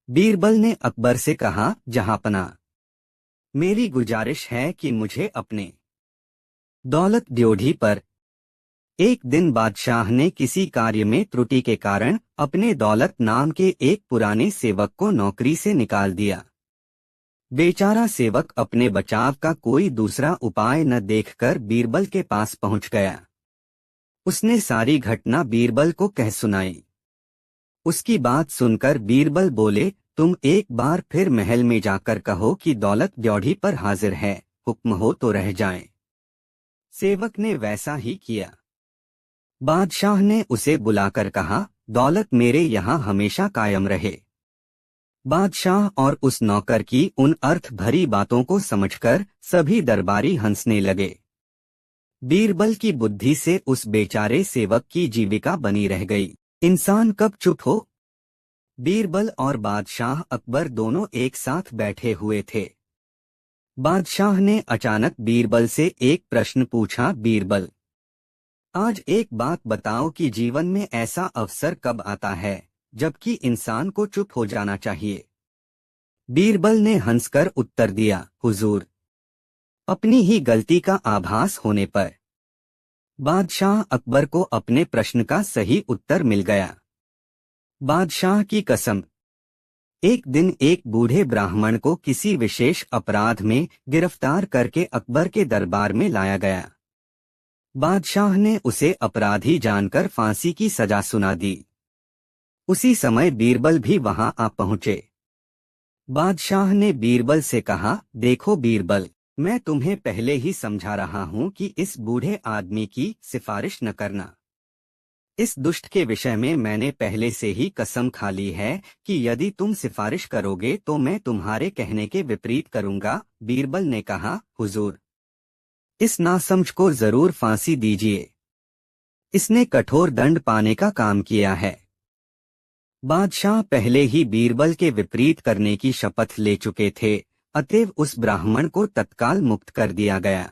बीरबल ने अकबर से कहा, जहांपना, मेरी गुजारिश है कि मुझे अपने दौलत ड्योढ़ी पर। एक दिन बादशाह ने किसी कार्य में त्रुटि के कारण अपने दौलत नाम के एक पुराने सेवक को नौकरी से निकाल दिया। बेचारा सेवक अपने बचाव का कोई दूसरा उपाय न देखकर बीरबल के पास पहुंच गया। उसने सारी घटना बीरबल को कह सुनाई। उसकी बात सुनकर बीरबल बोले, तुम एक बार फिर महल में जाकर कहो कि दौलत ड्योढ़ी पर हाजिर है, हुक्म हो तो रह जाएं। सेवक ने वैसा ही किया। बादशाह ने उसे बुलाकर कहा, दौलत मेरे यहाँ हमेशा कायम रहे। बादशाह और उस नौकर की उन अर्थ भरी बातों को समझकर सभी दरबारी हंसने लगे। बीरबल की बुद्धि से उस बेचारे सेवक की जीविका बनी रह गई। इंसान कब चुप हो? बीरबल और बादशाह अकबर दोनों एक साथ बैठे हुए थे। बादशाह ने अचानक बीरबल से एक प्रश्न पूछा, बीरबल, आज एक बात बताओ कि जीवन में ऐसा अवसर कब आता है जबकि इंसान को चुप हो जाना चाहिए? बीरबल ने हंसकर उत्तर दिया, हुजूर, अपनी ही गलती का आभास होने पर। बादशाह अकबर को अपने प्रश्न का सही उत्तर मिल गया। बादशाह की कसम, एक दिन एक बूढ़े ब्राह्मण को किसी विशेष अपराध में गिरफ्तार करके अकबर के दरबार में लाया गया। बादशाह ने उसे अपराधी जानकर फांसी की सजा सुना दी। उसी समय बीरबल भी वहां आ पहुंचे। बादशाह ने बीरबल से कहा, देखो बीरबल, मैं तुम्हें पहले ही समझा रहा हूं कि इस बूढ़े आदमी की सिफारिश न करना। इस दुष्ट के विषय में मैंने पहले से ही कसम खा ली है कि यदि तुम सिफारिश करोगे तो मैं तुम्हारे कहने के विपरीत करूंगा। बीरबल ने कहा, हुजूर, इस नासमझ को जरूर फांसी दीजिए। इसने कठोर दंड पाने का काम किया है। बादशाह पहले ही बीरबल के विपरीत करने की शपथ ले चुके थे, अतएव उस ब्राह्मण को तत्काल मुक्त कर दिया गया।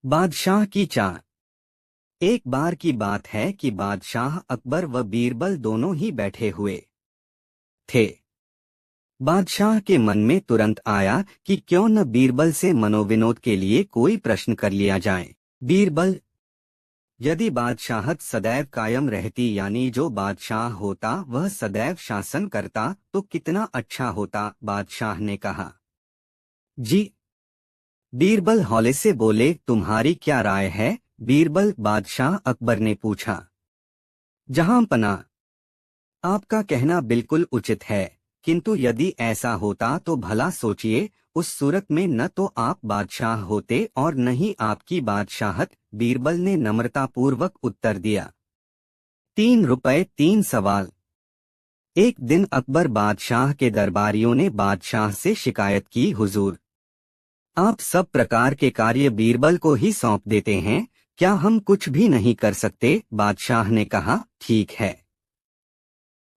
बादशाह की चाह। एक बार की बात है कि बादशाह अकबर व बीरबल दोनों ही बैठे हुए थे। बादशाह के मन में तुरंत आया कि क्यों न बीरबल से मनोविनोद के लिए कोई प्रश्न कर लिया जाए। बीरबल, यदि बादशाहत सदैव कायम रहती यानी जो बादशाह होता वह सदैव शासन करता तो कितना अच्छा होता, बादशाह ने कहा। जी, बीरबल हौले से बोले, तुम्हारी क्या राय है? बीरबल, बादशाह अकबर ने पूछा। जहां पना, आपका कहना बिल्कुल उचित है, किंतु यदि ऐसा होता तो भला सोचिए, उस सूरत में न तो आप बादशाह होते और न ही आपकी बादशाहत। बीरबल ने नम्रतापूर्वक उत्तर दिया। 3 रुपए 3 सवाल। एक दिन अकबर बादशाह के दरबारियों ने बादशाह से शिकायत की, हुजूर, आप सब प्रकार के कार्य बीरबल को ही सौंप देते हैं, क्या हम कुछ भी नहीं कर सकते? बादशाह ने कहा, ठीक है,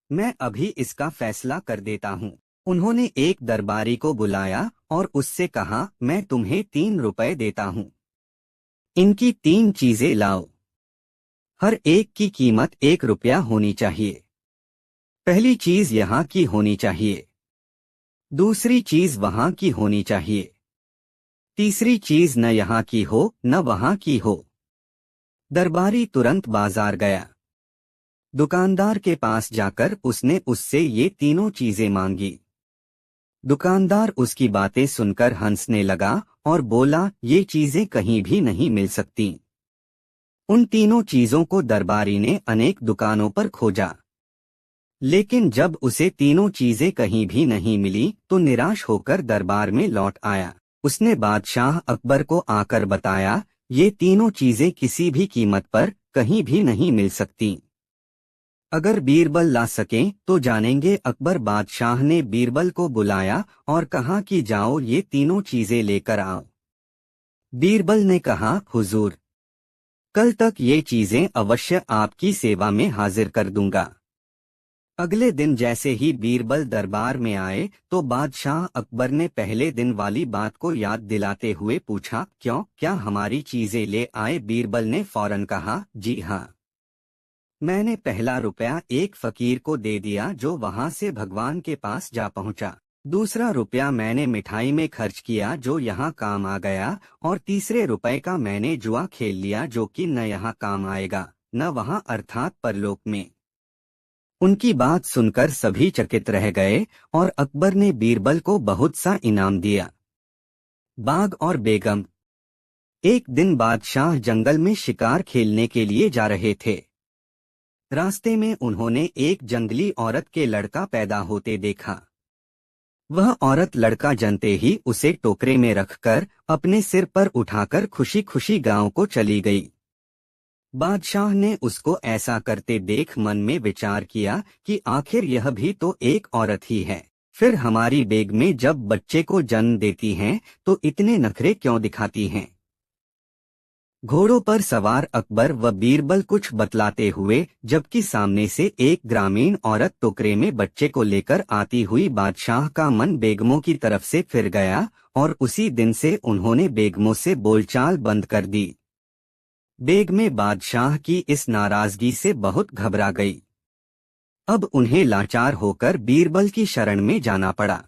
मैं अभी इसका फैसला कर देता हूँ। उन्होंने एक दरबारी को बुलाया और उससे कहा, मैं तुम्हें 3 रुपए देता हूँ, इनकी 3 चीजें लाओ, हर एक की कीमत 1 रुपया होनी चाहिए। पहली चीज यहाँ की होनी चाहिए, दूसरी चीज वहाँ की होनी चाहिए, तीसरी चीज न यहाँ की हो न वहाँ की हो। दरबारी तुरंत बाजार गया। दुकानदार के पास जाकर उसने उससे ये तीनों चीजें मांगी। दुकानदार उसकी बातें सुनकर हंसने लगा और बोला, ये चीजें कहीं भी नहीं मिल सकती। उन तीनों चीजों को दरबारी ने अनेक दुकानों पर खोजा, लेकिन जब उसे तीनों चीजें कहीं भी नहीं मिली तो निराश होकर दरबार में लौट आया। उसने बादशाह अकबर को आकर बताया, ये तीनों चीजें किसी भी कीमत पर कहीं भी नहीं मिल सकती। अगर बीरबल ला सकें तो जानेंगे। अकबर बादशाह ने बीरबल को बुलाया और कहा कि जाओ ये तीनों चीजें लेकर आओ। बीरबल ने कहा, हुजूर, कल तक ये चीजें अवश्य आपकी सेवा में हाजिर कर दूंगा। अगले दिन जैसे ही बीरबल दरबार में आए तो बादशाह अकबर ने पहले दिन वाली बात को याद दिलाते हुए पूछा, क्यों, क्या हमारी चीजें ले आए? बीरबल ने फौरन कहा, जी हाँ, मैंने पहला रुपया एक फकीर को दे दिया जो वहां से भगवान के पास जा पहुंचा। दूसरा रुपया मैंने मिठाई में खर्च किया जो यहाँ काम आ गया, और तीसरे रुपए का मैंने जुआ खेल लिया जो कि न यहाँ काम आएगा न वहाँ अर्थात परलोक में। उनकी बात सुनकर सभी चकित रह गए और अकबर ने बीरबल को बहुत सा इनाम दिया। बाघ और बेगम। एक दिन बादशाह जंगल में शिकार खेलने के लिए जा रहे थे। रास्ते में उन्होंने एक जंगली औरत के लड़का पैदा होते देखा। वह औरत लड़का जनते ही उसे टोकरे में रखकर अपने सिर पर उठाकर खुशी खुशी गांव को चली गई। बादशाह ने उसको ऐसा करते देख मन में विचार किया कि आखिर यह भी तो एक औरत ही है, फिर हमारी बेगमें जब बच्चे को जन्म देती हैं तो इतने नखरे क्यों दिखाती हैं। घोड़ों पर सवार अकबर व बीरबल कुछ बतलाते हुए, जबकि सामने से एक ग्रामीण औरत टोकरे में बच्चे को लेकर आती हुई, बादशाह का मन बेगमों की तरफ से फिर गया और उसी दिन से उन्होंने बेगमों से बोलचाल बंद कर दी। बेगमें बादशाह की इस नाराजगी से बहुत घबरा गई। अब उन्हें लाचार होकर बीरबल की शरण में जाना पड़ा।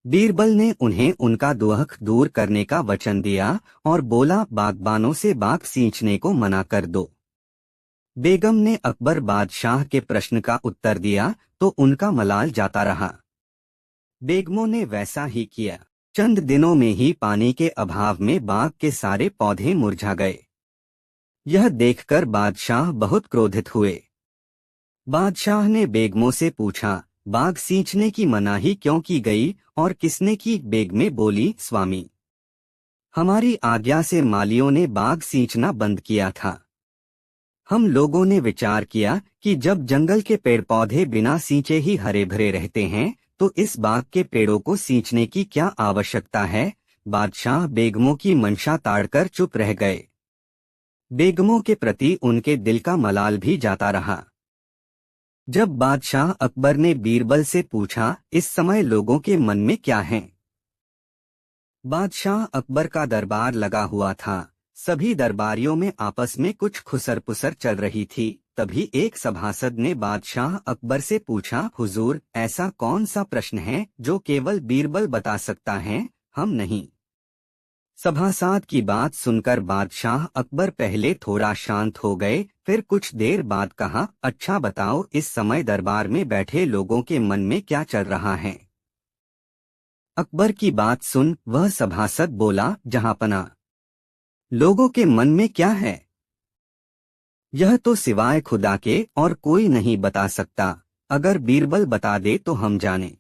बीरबल ने उन्हें उनका दुख दूर करने का वचन दिया और बोला, बागबानों से बाग सींचने को मना कर दो। बेगम ने अकबर बादशाह के प्रश्न का उत्तर दिया तो उनका मलाल जाता रहा। बेगमों ने वैसा ही किया। चंद दिनों में ही पानी के अभाव में बाग के सारे पौधे मुरझा गए। यह देखकर बादशाह बहुत क्रोधित हुए। बादशाह ने बेगमों से पूछा, बाग सींचने की मनाही क्यों की गई और किसने की? बेगमें बोली, स्वामी, हमारी आज्ञा से मालियों ने बाग सींचना बंद किया था। हम लोगों ने विचार किया कि जब जंगल के पेड़ पौधे बिना सींचे ही हरे भरे रहते हैं तो इस बाग के पेड़ों को सींचने की क्या आवश्यकता है। बादशाह बेगमों की मंशा ताड़कर चुप रह गए। बेगमों के प्रति उनके दिल का मलाल भी जाता रहा। जब बादशाह अकबर ने बीरबल से पूछा, इस समय लोगों के मन में क्या है? बादशाह अकबर का दरबार लगा हुआ था। सभी दरबारियों में आपस में कुछ खुसर-पुसर चल रही थी। तभी एक सभासद ने बादशाह अकबर से पूछा, हुजूर, ऐसा कौन सा प्रश्न है जो केवल बीरबल बता सकता है, हम नहीं। सभासद की बात सुनकर बादशाह अकबर पहले थोड़ा शांत हो गए, फिर कुछ देर बाद कहा, अच्छा बताओ, इस समय दरबार में बैठे लोगों के मन में क्या चल रहा है। अकबर की बात सुन वह सभासद बोला, जहांपना, लोगों के मन में क्या है, यह तो सिवाय खुदा के और कोई नहीं बता सकता। अगर बीरबल बता दे तो हम जाने।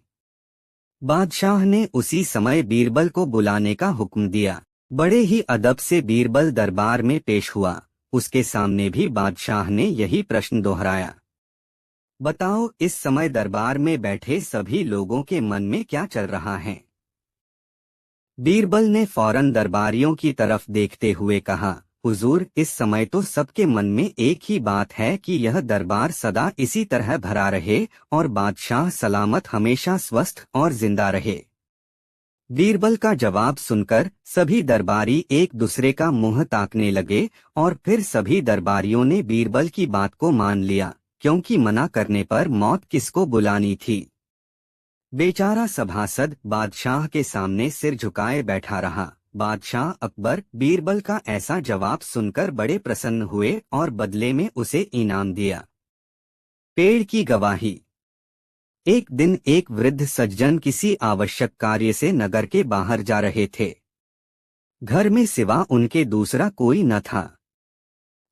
बादशाह ने उसी समय बीरबल को बुलाने का हुक्म दिया। बड़े ही अदब से बीरबल दरबार में पेश हुआ। उसके सामने भी बादशाह ने यही प्रश्न दोहराया, बताओ, इस समय दरबार में बैठे सभी लोगों के मन में क्या चल रहा है। बीरबल ने फौरन दरबारियों की तरफ देखते हुए कहा, हुजूर, इस समय तो सबके मन में एक ही बात है कि यह दरबार सदा इसी तरह भरा रहे और बादशाह सलामत हमेशा स्वस्थ और जिंदा रहे। बीरबल का जवाब सुनकर सभी दरबारी एक दूसरे का मुंह ताकने लगे और फिर सभी दरबारियों ने बीरबल की बात को मान लिया, क्योंकि मना करने पर मौत किसको बुलानी थी। बेचारा सभासद बादशाह के सामने सिर झुकाए बैठा रहा। बादशाह अकबर बीरबल का ऐसा जवाब सुनकर बड़े प्रसन्न हुए और बदले में उसे इनाम दिया। पेड़ की गवाही। एक दिन एक वृद्ध सज्जन किसी आवश्यक कार्य से नगर के बाहर जा रहे थे। घर में सिवा उनके दूसरा कोई न था।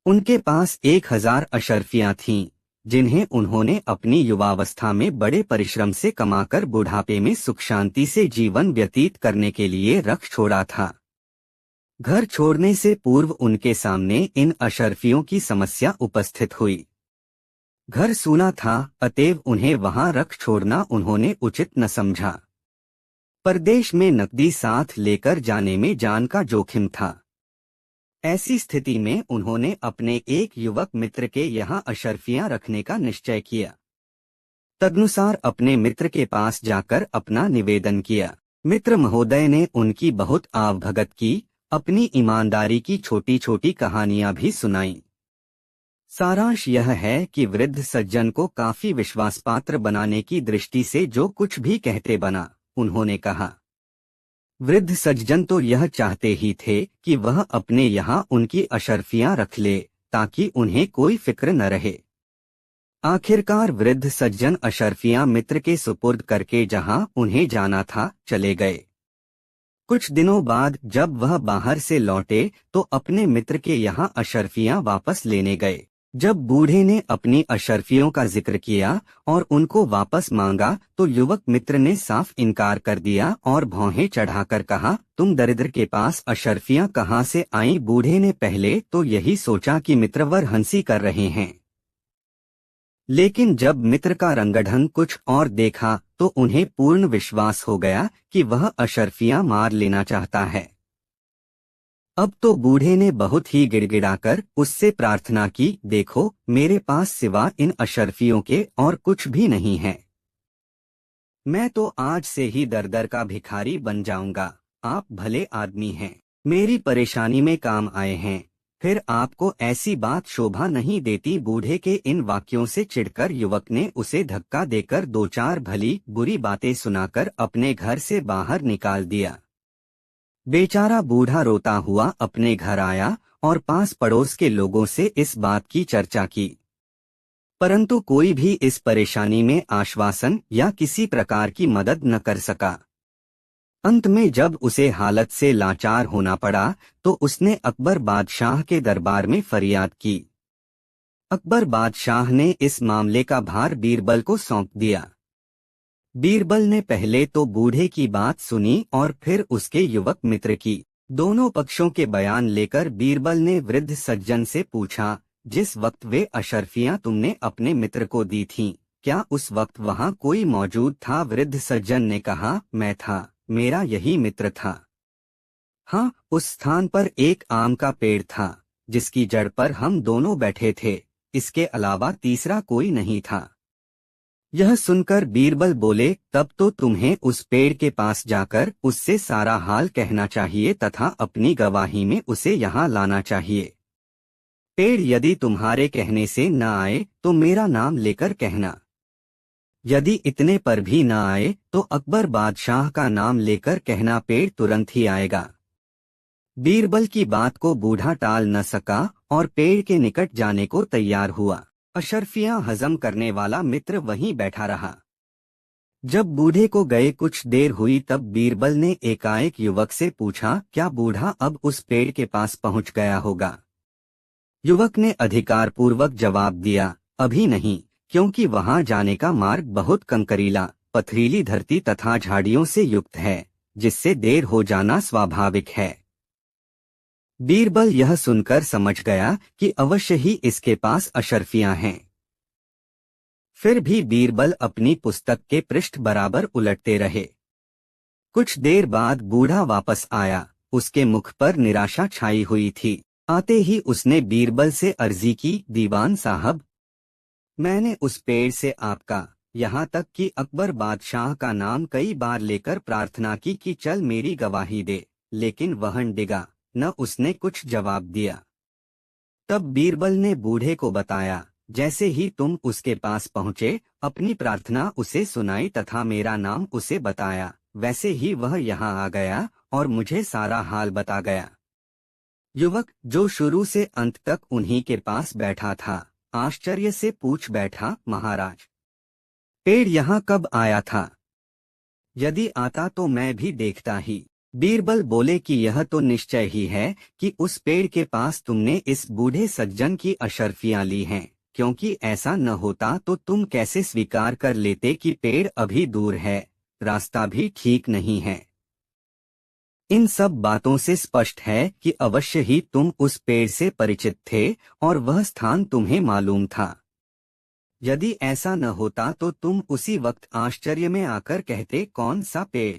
उनके पास 1000 अशर्फियां थीं, जिन्हें उन्होंने अपनी युवावस्था में बड़े परिश्रम से कमाकर बुढ़ापे में सुख शांति से जीवन व्यतीत करने के लिए रख छोड़ा था। घर छोड़ने से पूर्व उनके सामने इन अशर्फियों की समस्या उपस्थित हुई। घर सूना था, अतएव उन्हें वहां रख छोड़ना उन्होंने उचित न समझा। परदेश में नकदी साथ लेकर जाने में जान का जोखिम था। ऐसी स्थिति में उन्होंने अपने एक युवक मित्र के यहाँ अशर्फियां रखने का निश्चय किया। तदनुसार अपने मित्र के पास जाकर अपना निवेदन किया। मित्र महोदय ने उनकी बहुत आवभगत की, अपनी ईमानदारी की छोटी छोटी कहानियां भी सुनाई। सारांश यह है कि वृद्ध सज्जन को काफी विश्वासपात्र बनाने की दृष्टि से जो कुछ भी कहते बना, उन्होंने कहा। वृद्ध सज्जन तो यह चाहते ही थे कि वह अपने यहाँ उनकी अशर्फियां रख ले, ताकि उन्हें कोई फिक्र न रहे। आखिरकार वृद्ध सज्जन अशर्फियां मित्र के सुपुर्द करके जहां उन्हें जाना था चले गए। कुछ दिनों बाद जब वह बाहर से लौटे तो अपने मित्र के यहाँ अशर्फियां वापस लेने गए। जब बूढ़े ने अपनी अशर्फियों का जिक्र किया और उनको वापस मांगा तो युवक मित्र ने साफ इनकार कर दिया और भौहें चढ़ाकर कहा, तुम दरिद्र के पास अशर्फियां कहाँ से आईं। बूढ़े ने पहले तो यही सोचा कि मित्रवर हंसी कर रहे हैं, लेकिन जब मित्र का रंगढंग कुछ और देखा तो उन्हें पूर्ण विश्वास हो गया कि वह अशर्फियां मार लेना चाहता है। अब तो बूढ़े ने बहुत ही गिड़गिड़ाकर उससे प्रार्थना की, देखो, मेरे पास सिवा इन अशर्फियों के और कुछ भी नहीं है। मैं तो आज से ही दर दर का भिखारी बन जाऊंगा। आप भले आदमी हैं, मेरी परेशानी में काम आए हैं, फिर आपको ऐसी बात शोभा नहीं देती। बूढ़े के इन वाक्यों से चिढ़कर युवक ने उसे धक्का देकर 2-4 भली बुरी बातें सुनाकर अपने घर से बाहर निकाल दिया। बेचारा बूढ़ा रोता हुआ अपने घर आया और पास पड़ोस के लोगों से इस बात की चर्चा की, परंतु कोई भी इस परेशानी में आश्वासन या किसी प्रकार की मदद न कर सका। अंत में जब उसे हालत से लाचार होना पड़ा तो उसने अकबर बादशाह के दरबार में फरियाद की। अकबर बादशाह ने इस मामले का भार बीरबल को सौंप दिया। बीरबल ने पहले तो बूढ़े की बात सुनी और फिर उसके युवक मित्र की। दोनों पक्षों के बयान लेकर बीरबल ने वृद्ध सज्जन से पूछा, जिस वक्त वे अशर्फियां तुमने अपने मित्र को दी थीं, क्या उस वक्त वहां कोई मौजूद था। वृद्ध सज्जन ने कहा, मैं था, मेरा यही मित्र था। हाँ, उस स्थान पर एक आम का पेड़ था जिसकी जड़ पर हम दोनों बैठे थे, इसके अलावा तीसरा कोई नहीं था। यह सुनकर बीरबल बोले, तब तो तुम्हें उस पेड़ के पास जाकर उससे सारा हाल कहना चाहिए तथा अपनी गवाही में उसे यहाँ लाना चाहिए। पेड़ यदि तुम्हारे कहने से न आए तो मेरा नाम लेकर कहना, यदि इतने पर भी न आए तो अकबर बादशाह का नाम लेकर कहना, पेड़ तुरंत ही आएगा। बीरबल की बात को बूढ़ा टाल न सका और पेड़ के निकट जाने को तैयार हुआ। अशर्फियां हजम करने वाला मित्र वहीं बैठा रहा। जब बूढ़े को गए कुछ देर हुई तब बीरबल ने एकाएक युवक से पूछा, क्या बूढ़ा अब उस पेड़ के पास पहुंच गया होगा? युवक ने अधिकारपूर्वक जवाब दिया, अभी नहीं, क्योंकि वहां जाने का मार्ग बहुत कंकरीला, पथरीली धरती तथा झाड़ियों से युक्त है, जिससे देर हो जाना स्वाभाविक है। बीरबल यह सुनकर समझ गया कि अवश्य ही इसके पास अशर्फियां हैं। फिर भी बीरबल अपनी पुस्तक के पृष्ठ बराबर उलटते रहे। कुछ देर बाद बूढ़ा वापस आया। उसके मुख पर निराशा छाई हुई थी। आते ही उसने बीरबल से अर्जी की, दीवान साहब, मैंने उस पेड़ से आपका, यहाँ तक कि अकबर बादशाह का नाम कई बार लेकर प्रार्थना की कि चल मेरी गवाही दे, लेकिन वह डिगा न। उसने कुछ जवाब दिया। तब बीरबल ने बूढ़े को बताया, जैसे ही तुम उसके पास पहुँचे अपनी प्रार्थना उसे सुनाई तथा मेरा नाम उसे बताया, वैसे ही वह यहाँ आ गया और मुझे सारा हाल बता गया। युवक, जो शुरू से अंत तक उन्हीं के पास बैठा था, आश्चर्य से पूछ बैठा, महाराज, पेड़ यहाँ कब आया था? यदि आता तो मैं भी देखता ही। बीरबल बोले कि यह तो निश्चय ही है कि उस पेड़ के पास तुमने इस बूढ़े सज्जन की अशर्फियां ली हैं, क्योंकि ऐसा न होता तो तुम कैसे स्वीकार कर लेते कि पेड़ अभी दूर है, रास्ता भी ठीक नहीं है। इन सब बातों से स्पष्ट है कि अवश्य ही तुम उस पेड़ से परिचित थे और वह स्थान तुम्हें मालूम था। यदि ऐसा न होता तो तुम उसी वक्त आश्चर्य में आकर कहते, कौन सा पेड़?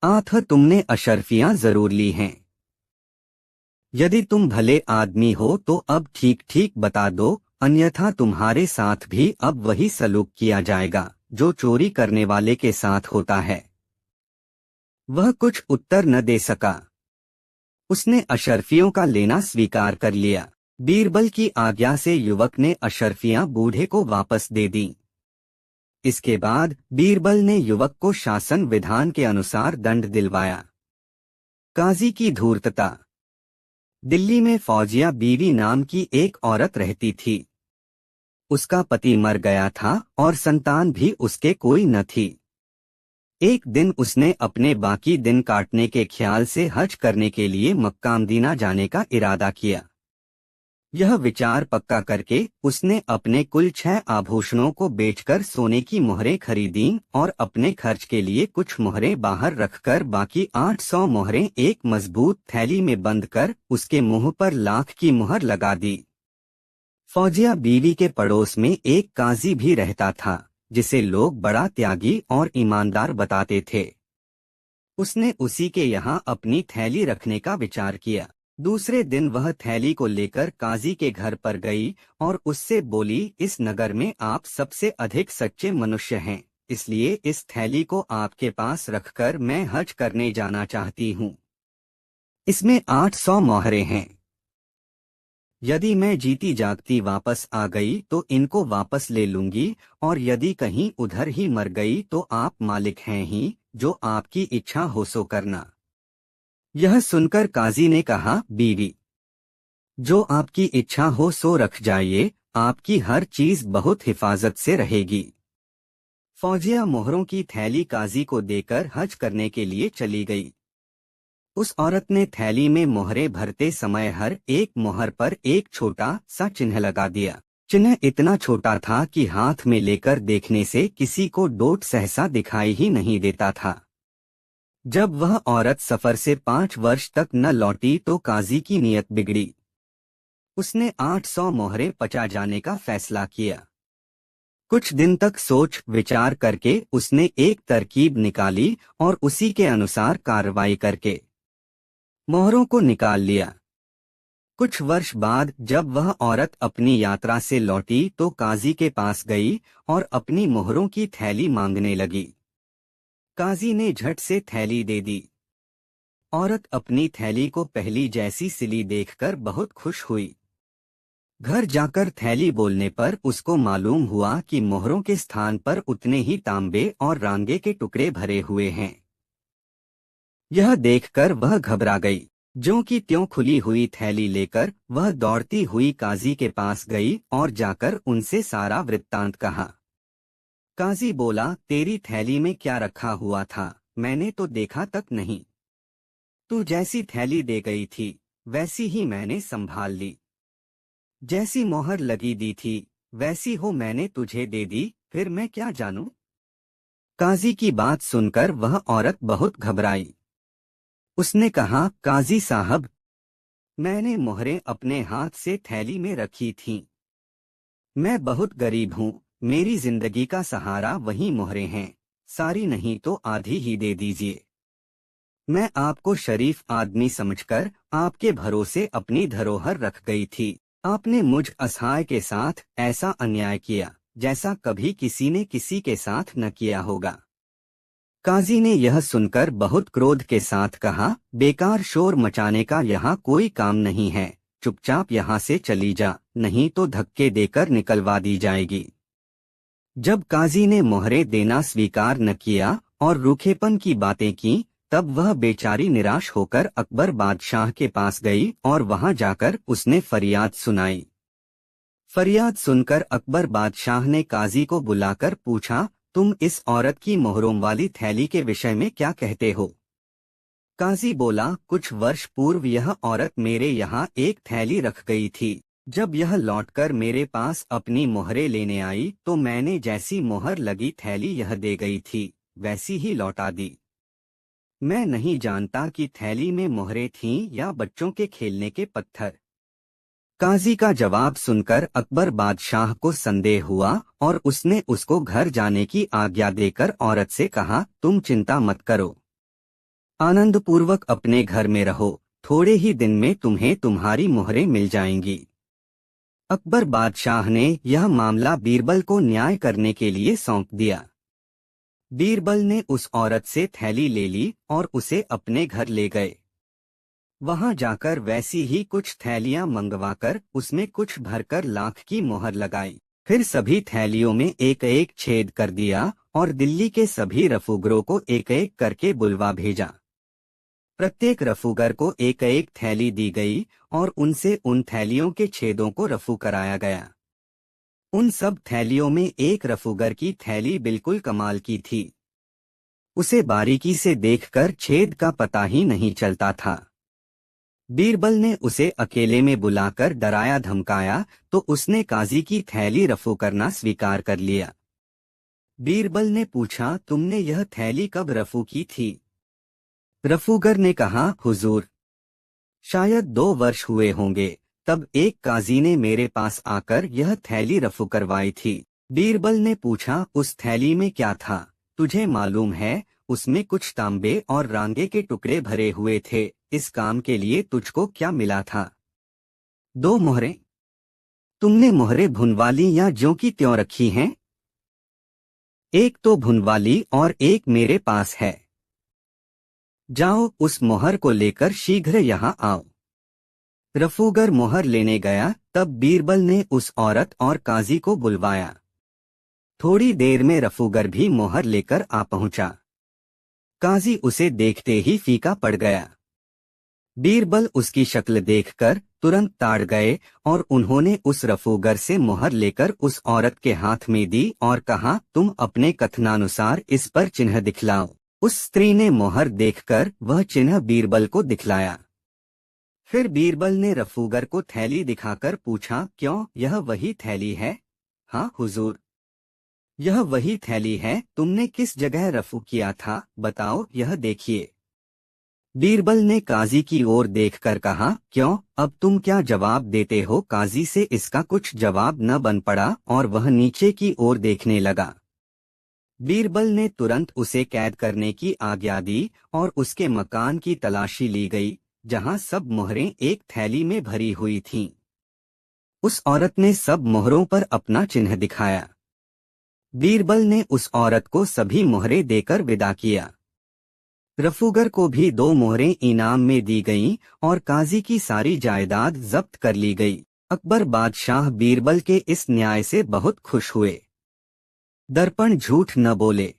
आथ तुमने अशर्फियां जरूर ली हैं। यदि तुम भले आदमी हो तो अब ठीक ठीक बता दो, अन्यथा तुम्हारे साथ भी अब वही सलूक किया जाएगा जो चोरी करने वाले के साथ होता है। वह कुछ उत्तर न दे सका। उसने अशर्फियों का लेना स्वीकार कर लिया। बीरबल की आज्ञा से युवक ने अशर्फियां बूढ़े को वापस दे दी। इसके बाद बीरबल ने युवक को शासन विधान के अनुसार दंड दिलवाया। काजी की धूर्तता। दिल्ली में फौजिया बीवी नाम की एक औरत रहती थी। उसका पति मर गया था और संतान भी उसके कोई न थी। एक दिन उसने अपने बाकी दिन काटने के ख्याल से हज करने के लिए मक्का मदीना जाने का इरादा किया। यह विचार पक्का करके उसने अपने कुल 6 आभूषणों को बेचकर सोने की मोहरें खरीदीं और अपने खर्च के लिए कुछ मोहरें बाहर रखकर बाकी 800 मोहरें एक मजबूत थैली में बंद कर उसके मुंह पर लाख की मुहर लगा दी। फौजिया बीवी के पड़ोस में एक काजी भी रहता था, जिसे लोग बड़ा त्यागी और ईमानदार बताते थे। उसने उसी के यहाँ अपनी थैली रखने का विचार किया। दूसरे दिन वह थैली को लेकर काजी के घर पर गई और उससे बोली, इस नगर में आप सबसे अधिक सच्चे मनुष्य हैं, इसलिए इस थैली को आपके पास रखकर मैं हज करने जाना चाहती हूँ। इसमें 800 मोहरें हैं। यदि मैं जीती जागती वापस आ गई तो इनको वापस ले लूंगी, और यदि कहीं उधर ही मर गई तो आप मालिक हैं ही, जो आपकी इच्छा हो सो करना। यह सुनकर काजी ने कहा, बीवी, जो आपकी इच्छा हो सो रख जाइए, आपकी हर चीज बहुत हिफाजत से रहेगी। फौजिया मोहरों की थैली काजी को देकर हज करने के लिए चली गई। उस औरत ने थैली में मोहरें भरते समय हर एक मोहर पर एक छोटा सा चिन्ह लगा दिया। चिन्ह इतना छोटा था कि हाथ में लेकर देखने से किसी को डोट सहसा दिखाई ही नहीं देता था। जब वह औरत सफर से 5 वर्ष तक न लौटी तो काजी की नीयत बिगड़ी। उसने 800 मोहरें पचा जाने का फैसला किया। कुछ दिन तक सोच विचार करके उसने एक तरकीब निकाली और उसी के अनुसार कार्रवाई करके मोहरों को निकाल लिया। कुछ वर्ष बाद जब वह औरत अपनी यात्रा से लौटी तो काजी के पास गई और अपनी मोहरों की थैली मांगने लगी। काजी ने झट से थैली दे दी। औरत अपनी थैली को पहली जैसी सिली देखकर बहुत खुश हुई। घर जाकर थैली बोलने पर उसको मालूम हुआ कि मोहरों के स्थान पर उतने ही तांबे और रांगे के टुकड़े भरे हुए हैं। यह देखकर वह घबरा गई। ज्यों की त्यों खुली हुई थैली लेकर वह दौड़ती हुई काजी के पास गई और जाकर उनसे सारा वृत्तांत कहा। काजी बोला, तेरी थैली में क्या रखा हुआ था, मैंने तो देखा तक नहीं। तू जैसी थैली दे गई थी वैसी ही मैंने संभाल ली। जैसी मोहर लगी दी थी वैसी हो मैंने तुझे दे दी, फिर मैं क्या जानूं। काजी की बात सुनकर वह औरत बहुत घबराई। उसने कहा, काजी साहब, मैंने मोहरें अपने हाथ से थैली में रखी थीं। मैं बहुत गरीब हूँ, मेरी जिंदगी का सहारा वही मोहरें हैं, सारी नहीं तो आधी ही दे दीजिए। मैं आपको शरीफ आदमी समझकर आपके भरोसे अपनी धरोहर रख गई थी। आपने मुझ असहाय के साथ ऐसा अन्याय किया जैसा कभी किसी ने किसी के साथ न किया होगा। काजी ने यह सुनकर बहुत क्रोध के साथ कहा, बेकार शोर मचाने का यहाँ कोई काम नहीं है, चुपचाप यहाँ से चली जा, नहीं तो धक्के देकर निकलवा दी जाएगी। जब काजी ने मोहरे देना स्वीकार न किया और रूखेपन की बातें की, तब वह बेचारी निराश होकर अकबर बादशाह के पास गई और वहां जाकर उसने फरियाद सुनाई। फरियाद सुनकर अकबर बादशाह ने काजी को बुलाकर पूछा, तुम इस औरत की मोहरों वाली थैली के विषय में क्या कहते हो। काजी बोला, कुछ वर्ष पूर्व यह औरत मेरे यहाँ एक थैली रख गई थी। जब यह लौटकर मेरे पास अपनी मोहरें लेने आई तो मैंने जैसी मोहर लगी थैली यह दे गई थी वैसी ही लौटा दी। मैं नहीं जानता कि थैली में मोहरें थीं या बच्चों के खेलने के पत्थर। काजी का जवाब सुनकर अकबर बादशाह को संदेह हुआ और उसने उसको घर जाने की आज्ञा देकर औरत से कहा, तुम चिंता मत करो, आनंदपूर्वक अपने घर में रहो, थोड़े ही दिन में तुम्हें तुम्हारी मोहरें मिल जाएंगी। अकबर बादशाह ने यह मामला बीरबल को न्याय करने के लिए सौंप दिया। बीरबल ने उस औरत से थैली ले ली और उसे अपने घर ले गए। वहां जाकर वैसी ही कुछ थैलियां मंगवाकर उसमें कुछ भरकर लाख की मोहर लगाई। फिर सभी थैलियों में एक एक छेद कर दिया और दिल्ली के सभी रफूगरों को एक एक करके बुलवा भेजा। प्रत्येक रफूगर को एक एक थैली दी गई और उनसे उन थैलियों के छेदों को रफू कराया गया। उन सब थैलियों में एक रफूगर की थैली बिल्कुल कमाल की थी। उसे बारीकी से देखकर छेद का पता ही नहीं चलता था। बीरबल ने उसे अकेले में बुलाकर डराया धमकाया तो उसने काजी की थैली रफू करना स्वीकार कर लिया। बीरबल ने पूछा, तुमने यह थैली कब रफू की थी। रफूगर ने कहा, हुजूर, शायद 2 वर्ष हुए होंगे। तब एक काजी ने मेरे पास आकर यह थैली रफू करवाई थी। बीरबल ने पूछा, उस थैली में क्या था। तुझे मालूम है, उसमें कुछ तांबे और रांगे के टुकड़े भरे हुए थे। इस काम के लिए तुझको क्या मिला था। 2 मोहरें। तुमने मोहरें भुनवाली या ज्यों की त्यों रखी हैं। एक तो भुनवाली और एक मेरे पास है। जाओ, उस मोहर को लेकर शीघ्र यहाँ आओ। रफूगर मोहर लेने गया। तब बीरबल ने उस औरत और काजी को बुलवाया। थोड़ी देर में रफूगर भी मोहर लेकर आ पहुंचा। काजी उसे देखते ही फीका पड़ गया। बीरबल उसकी शक्ल देखकर तुरंत ताड़ गए और उन्होंने उस रफूगर से मोहर लेकर उस औरत के हाथ में दी और कहा, तुम अपने कथनानुसार इस पर चिन्ह दिखलाओ। उस स्त्री ने मोहर देखकर वह चिन्ह बीरबल को दिखलाया। फिर बीरबल ने रफूगर को थैली दिखाकर पूछा, क्यों, यह वही थैली है। हाँ हुजूर, यह वही थैली है। तुमने किस जगह रफू किया था, बताओ, यह देखिए। बीरबल ने काजी की ओर देखकर कहा, क्यों, अब तुम क्या जवाब देते हो। काजी से इसका कुछ जवाब न बन पड़ा और वह नीचे की ओर देखने लगा। बीरबल ने तुरंत उसे कैद करने की आज्ञा दी और उसके मकान की तलाशी ली गई। जहां सब मोहरें एक थैली में भरी हुई थीं। उस औरत ने सब मोहरों पर अपना चिन्ह दिखाया। बीरबल ने उस औरत को सभी मोहरें देकर विदा किया। रफूगर को भी 2 मोहरें इनाम में दी गईं और काजी की सारी जायदाद जब्त कर ली गई। अकबर बादशाह बीरबल के इस न्याय से बहुत खुश हुए। दर्पण झूठ न बोले।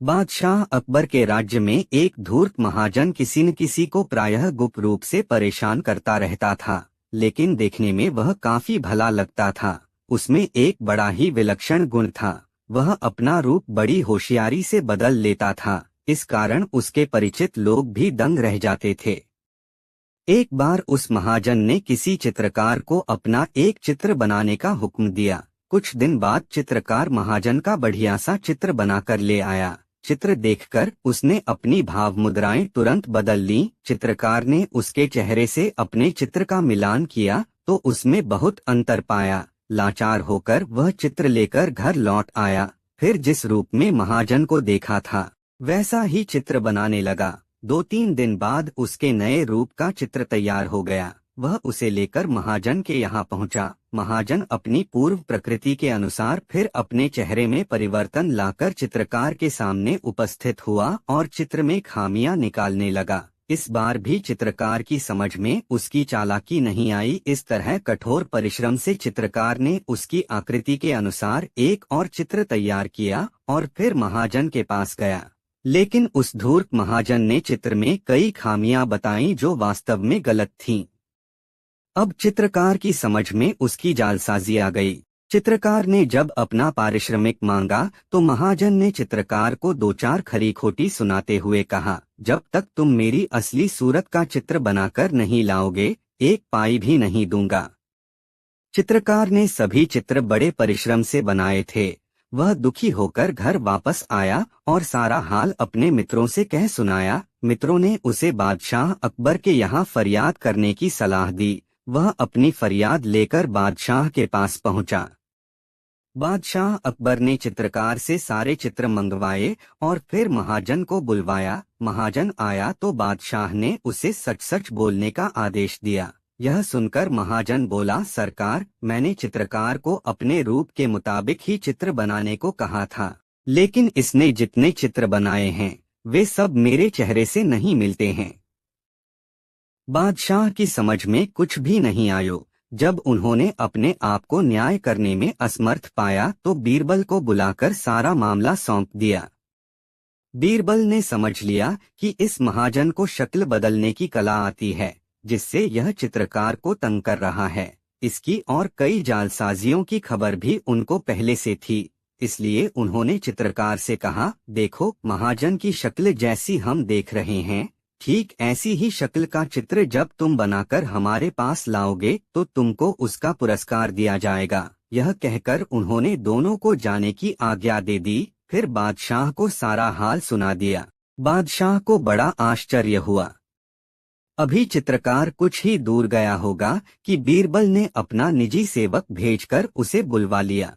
बादशाह अकबर के राज्य में एक धूर्त महाजन किसी न किसी को प्रायः गुप्त रूप से परेशान करता रहता था, लेकिन देखने में वह काफी भला लगता था। उसमें एक बड़ा ही विलक्षण गुण था, वह अपना रूप बड़ी होशियारी से बदल लेता था। इस कारण उसके परिचित लोग भी दंग रह जाते थे। एक बार उस महाजन ने किसी चित्रकार को अपना एक चित्र बनाने का हुक्म दिया। कुछ दिन बाद चित्रकार महाजन का बढ़िया सा चित्र बनाकर ले आया। चित्र देखकर उसने अपनी भाव मुद्राएं तुरंत बदल लीं। चित्रकार ने उसके चेहरे से अपने चित्र का मिलान किया तो उसमें बहुत अंतर पाया। लाचार होकर वह चित्र लेकर घर लौट आया। फिर जिस रूप में महाजन को देखा था वैसा ही चित्र बनाने लगा। 2-3 दिन बाद उसके नए रूप का चित्र तैयार हो गया। वह उसे लेकर महाजन के यहाँ पहुँचा। महाजन अपनी पूर्व प्रकृति के अनुसार फिर अपने चेहरे में परिवर्तन लाकर चित्रकार के सामने उपस्थित हुआ और चित्र में खामियां निकालने लगा। इस बार भी चित्रकार की समझ में उसकी चालाकी नहीं आई। इस तरह कठोर परिश्रम से चित्रकार ने उसकी आकृति के अनुसार एक और चित्र तैयार किया और फिर महाजन के पास गया। लेकिन उस धूर्त महाजन ने चित्र में कई खामियां बताईं जो वास्तव में गलत थीं। अब चित्रकार की समझ में उसकी जालसाजी आ गई। चित्रकार ने जब अपना पारिश्रमिक मांगा तो महाजन ने चित्रकार को 2-4 खरी खोटी सुनाते हुए कहा, जब तक तुम मेरी असली सूरत का चित्र बनाकर नहीं लाओगे 1 पाई भी नहीं दूंगा। चित्रकार ने सभी चित्र बड़े परिश्रम से बनाए थे। वह दुखी होकर घर वापस आया और सारा हाल अपने मित्रों से कह सुनाया। मित्रों ने उसे बादशाह अकबर के यहाँ फरियाद करने की सलाह दी। वह अपनी फरियाद लेकर बादशाह के पास पहुंचा। बादशाह अकबर ने चित्रकार से सारे चित्र मंगवाए और फिर महाजन को बुलवाया। महाजन आया तो बादशाह ने उसे सच सच बोलने का आदेश दिया। यह सुनकर महाजन बोला, सरकार, मैंने चित्रकार को अपने रूप के मुताबिक ही चित्र बनाने को कहा था, लेकिन इसने जितने चित्र बनाए हैं वे सब मेरे चेहरे से नहीं मिलते हैं। बादशाह की समझ में कुछ भी नहीं आयो। जब उन्होंने अपने आप को न्याय करने में असमर्थ पाया तो बीरबल को बुलाकर सारा मामला सौंप दिया। बीरबल ने समझ लिया कि इस महाजन को शक्ल बदलने की कला आती है, जिससे यह चित्रकार को तंग कर रहा है। इसकी और कई जालसाजियों की खबर भी उनको पहले से थी। इसलिए उन्होंने चित्रकार से कहा, देखो, महाजन की शक्ल जैसी हम देख रहे हैं, ठीक ऐसी ही शक्ल का चित्र जब तुम बनाकर हमारे पास लाओगे तो तुमको उसका पुरस्कार दिया जाएगा। यह कहकर उन्होंने दोनों को जाने की आज्ञा दे दी। फिर बादशाह को सारा हाल सुना दिया। बादशाह को बड़ा आश्चर्य हुआ। अभी चित्रकार कुछ ही दूर गया होगा कि बीरबल ने अपना निजी सेवक भेजकर उसे बुलवा लिया।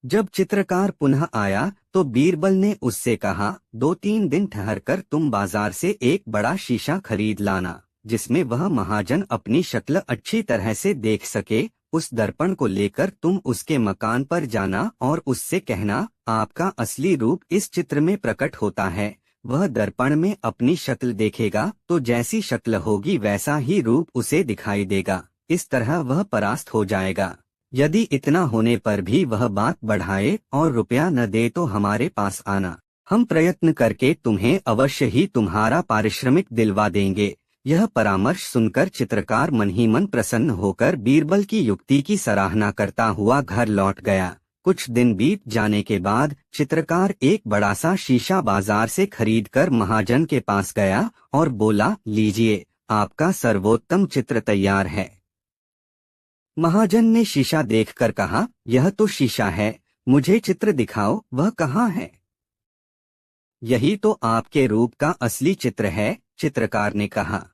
जब चित्रकार पुनः आया तो बीरबल ने उससे कहा, 2-3 दिन ठहरकर तुम बाजार से एक बड़ा शीशा खरीद लाना, जिसमें वह महाजन अपनी शक्ल अच्छी तरह से देख सके। उस दर्पण को लेकर तुम उसके मकान पर जाना और उससे कहना, आपका असली रूप इस चित्र में प्रकट होता है। वह दर्पण में अपनी शक्ल देखेगा तो जैसी शक्ल होगी वैसा ही रूप उसे दिखाई देगा। इस तरह वह परास्त हो जाएगा। यदि इतना होने पर भी वह बात बढ़ाए और रुपया न दे तो हमारे पास आना, हम प्रयत्न करके तुम्हें अवश्य ही तुम्हारा पारिश्रमिक दिलवा देंगे। यह परामर्श सुनकर चित्रकार मन ही मन प्रसन्न होकर बीरबल की युक्ति की सराहना करता हुआ घर लौट गया। कुछ दिन बीत जाने के बाद चित्रकार एक बड़ा सा शीशा बाजार से खरीदकर महाजन के पास गया और बोला, लीजिए, आपका सर्वोत्तम चित्र तैयार है। महाजन ने शीशा देखकर कहा, यह तो शीशा है, मुझे चित्र दिखाओ, वह कहाँ है? यही तो आपके रूप का असली चित्र है, चित्रकार ने कहा।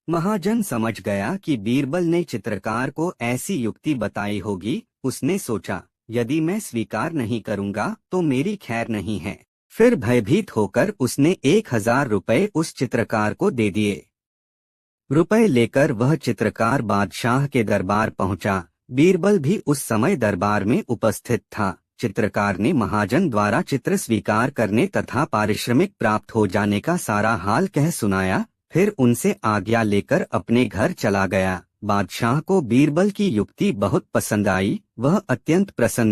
महाजन समझ गया कि बीरबल ने चित्रकार को ऐसी युक्ति बताई होगी। उसने सोचा, यदि मैं स्वीकार नहीं करूंगा तो मेरी खैर नहीं है। फिर भयभीत होकर उसने 1000 रुपए उस चित्रकार को दे दिए। रुपए लेकर वह चित्रकार बादशाह के दरबार पहुंचा। बीरबल भी उस समय दरबार में उपस्थित था। चित्रकार ने महाजन द्वारा चित्र स्वीकार करने तथा पारिश्रमिक प्राप्त हो जाने का सारा हाल कह सुनाया, फिर उनसे आज्ञा लेकर अपने घर चला गया। बादशाह को बीरबल की युक्ति बहुत पसंद आई, वह अत्यंत प्रसन्न